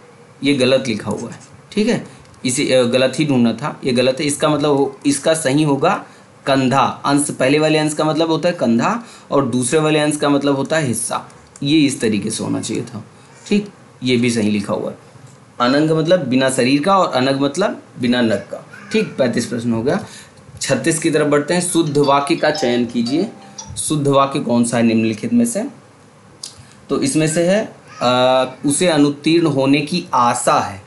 ये गलत लिखा हुआ है। ठीक है, इसे गलत ही ढूंढना था, ये गलत है। इसका मतलब इसका सही होगा कंधा। अंश पहले वाले अंश का मतलब होता है कंधा और दूसरे वाले अंश का मतलब होता है हिस्सा, ये इस तरीके से होना चाहिए था। ठीक, ये भी सही लिखा हुआ है। अनंग मतलब बिना शरीर का और अनग मतलब बिना नग का। ठीक, 35 प्रश्न हो गया। 36 की तरफ बढ़ते हैं। शुद्ध वाक्य का चयन कीजिए। शुद्ध वाक्य कौन सा है निम्नलिखित में से? तो इसमें से है उसे अनुत्तीर्ण होने की आशा है।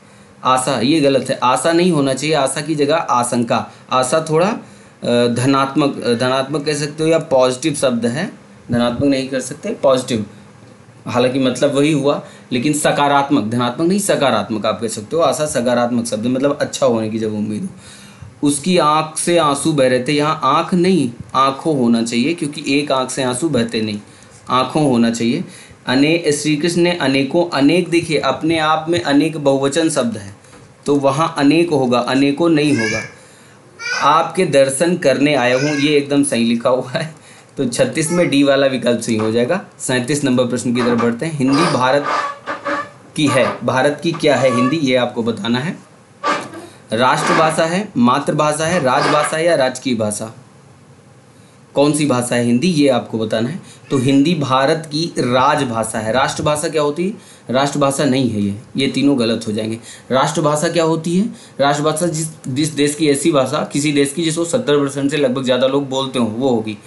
आशा ये गलत है, आशा नहीं होना चाहिए, आशा की जगह आशंका। आशा थोड़ा धनात्मक कह सकते हो या पॉजिटिव शब्द है, धनात्मक नहीं कर सकते, पॉजिटिव, हालांकि मतलब वही हुआ, लेकिन सकारात्मक, धनात्मक नहीं सकारात्मक आप कह सकते हो। आशा सकारात्मक शब्द मतलब अच्छा होने की जब उम्मीद हो। उसकी आंख से आंसू बह रहे थे, यहाँ आंख नहीं आंखों होना चाहिए, क्योंकि एक आंख से आंसू बहते नहीं, आंखों होना चाहिए। श्री कृष्ण ने अनेकों, अनेक देखिए अपने आप में अनेक बहुवचन शब्द है, तो वहाँ अनेक होगा, अनेकों नहीं होगा। आपके दर्शन करने आया हूँ, ये एकदम सही लिखा हुआ है, तो 36 में डी वाला विकल्प सही हो जाएगा। 37 नंबर प्रश्न की तरफ बढ़ते हैं। हिंदी भारत की है, भारत की क्या है हिंदी, ये आपको बताना है। राष्ट्रभाषा है, मातृभाषा है, राजभाषा है या राजकीय भाषा, कौन सी भाषा है हिंदी, ये आपको बताना है। तो हिंदी भारत की राजभाषा है। राष्ट्रभाषा क्या होती है? राष्ट्रभाषा नहीं है ये तीनों गलत हो जाएंगे। राष्ट्रभाषा क्या होती है? राष्ट्रभाषा जिस देश की ऐसी भाषा, किसी देश की जिसको 70% से लगभग ज़्यादा लोग बोलते हो वो होगी।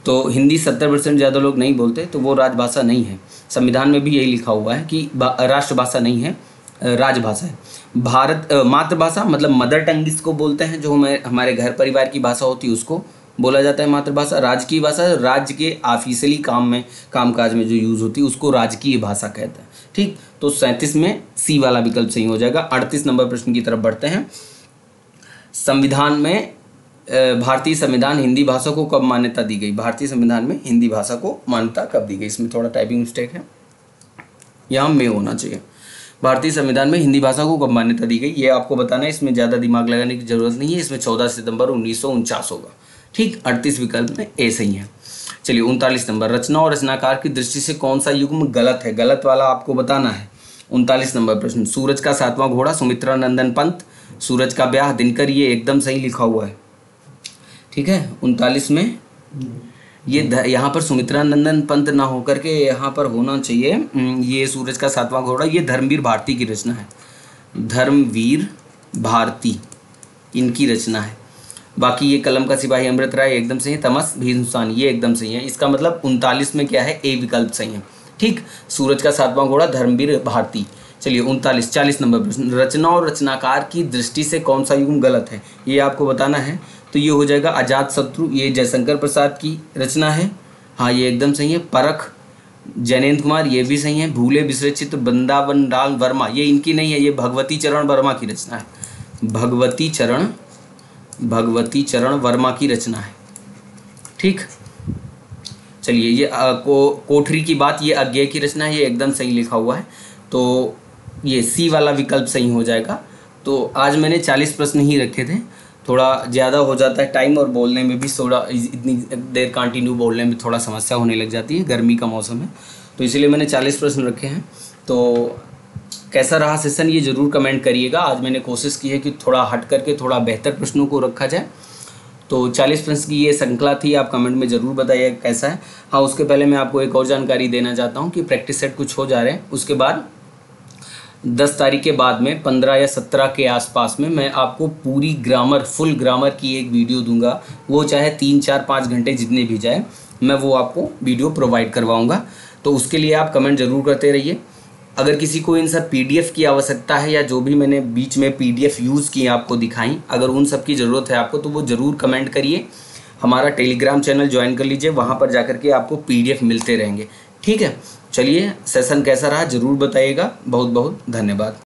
तो हिंदी 70% ज़्यादा लोग नहीं बोलते, तो वो राजभाषा नहीं है। संविधान में भी यही लिखा हुआ है कि राष्ट्रभाषा नहीं है, राजभाषा है। भारत मातृभाषा मतलब मदर टंग जिसको बोलते हैं, जो हमारे घर परिवार की भाषा होती है उसको बोला जाता है मातृभाषा। राजकीय भाषा राज्य के ऑफिशियली कामकाज में जो यूज़ होती है उसको राजकीय भाषा कहते हैं। ठीक, तो 37 में सी वाला विकल्प सही हो जाएगा। 38 नंबर प्रश्न की तरफ बढ़ते हैं। संविधान में भारतीय संविधान हिंदी भाषा को कब मान्यता दी गई? भारतीय संविधान में हिंदी भाषा को मान्यता कब दी गई? इसमें थोड़ा टाइपिंग मिस्टेक है, यहाँ में होना चाहिए। भारतीय संविधान में हिंदी भाषा को कब मान्यता दी गई, ये आपको बताना है, इसमें ज़्यादा दिमाग लगाने की जरूरत नहीं है। इसमें 14 सितंबर 1949 होगा। ठीक, 38 विकल्प में ए सही है। चलिए 39 नंबर, रचना और रचनाकार की दृष्टि से कौन सा युग्म गलत है? गलत वाला आपको बताना है। 39 नंबर प्रश्न, सूरज का 7वां घोड़ा, सुमित्रा नंदन पंत, सूरज का ब्याह, दिनकर, ये एकदम सही लिखा हुआ है। ठीक है, 39 में ये यहाँ पर सुमित्रा नंदन पंत ना होकर के यहाँ पर होना चाहिए ये सूरज का 7वां घोड़ा, ये धर्मवीर भारती की रचना है। धर्मवीर भारती इनकी रचना है। बाकी ये कलम का सिपाही अमृत राय एकदम सही है। तमस भी हिंदुस्तान ये एकदम सही है। इसका मतलब 39 में क्या है? ए विकल्प सही है। ठीक, सूरज का 7वां घोड़ा धर्मवीर भारती। चलिए 40 नंबर प्रश्न, रचना और रचनाकार की दृष्टि से कौन सा युग्म गलत है, ये आपको बताना है। तो ये हो जाएगा अजात शत्रु, ये जयशंकर प्रसाद की रचना है, हाँ ये एकदम सही है। परख जैनेन्द्र कुमार, ये भी सही है। भूले बिसरे चित्र वृंदावन लाल वर्मा, ये इनकी नहीं है, ये भगवती चरण वर्मा की रचना है। भगवती चरण वर्मा की रचना है। ठीक, चलिए ये कोठरी की बात, ये अज्ञेय की रचना है, ये एकदम सही लिखा हुआ है। तो ये सी वाला विकल्प सही हो जाएगा। तो आज मैंने 40 प्रश्न ही रखे थे, थोड़ा ज़्यादा हो जाता है टाइम और बोलने में भी थोड़ा, इतनी देर कंटिन्यू बोलने में थोड़ा समस्या होने लग जाती है, गर्मी का मौसम है, तो इसीलिए मैंने 40 प्रश्न रखे हैं। तो कैसा रहा सेशन ये ज़रूर कमेंट करिएगा। आज मैंने कोशिश की है कि थोड़ा हट करके थोड़ा बेहतर प्रश्नों को रखा जाए। तो 40 प्रश्न की ये श्रृंखला थी, आप कमेंट में ज़रूर बताइए कैसा है। हाँ, उसके पहले मैं आपको एक और जानकारी देना चाहता हूँ कि प्रैक्टिस सेट कुछ हो जा रहे हैं, उसके बाद 10 तारीख के बाद में 15 या 17 के आसपास में मैं आपको पूरी ग्रामर, फुल ग्रामर की एक वीडियो दूंगा। वो चाहे 3, 4, 5 घंटे जितने भी जाए, मैं वो आपको वीडियो प्रोवाइड करवाऊंगा। तो उसके लिए आप कमेंट ज़रूर करते रहिए। अगर किसी को इन सब PDF की आवश्यकता है, या जो भी मैंने बीच में PDF यूज़ किए आपको दिखाई, अगर उन सब की ज़रूरत है आपको, तो वो ज़रूर कमेंट करिए। हमारा टेलीग्राम चैनल ज्वाइन कर लीजिए, वहाँ पर जाकर के आपको PDF मिलते रहेंगे। ठीक है, चलिए, सेशन कैसा रहा ज़रूर बताइएगा। बहुत बहुत धन्यवाद।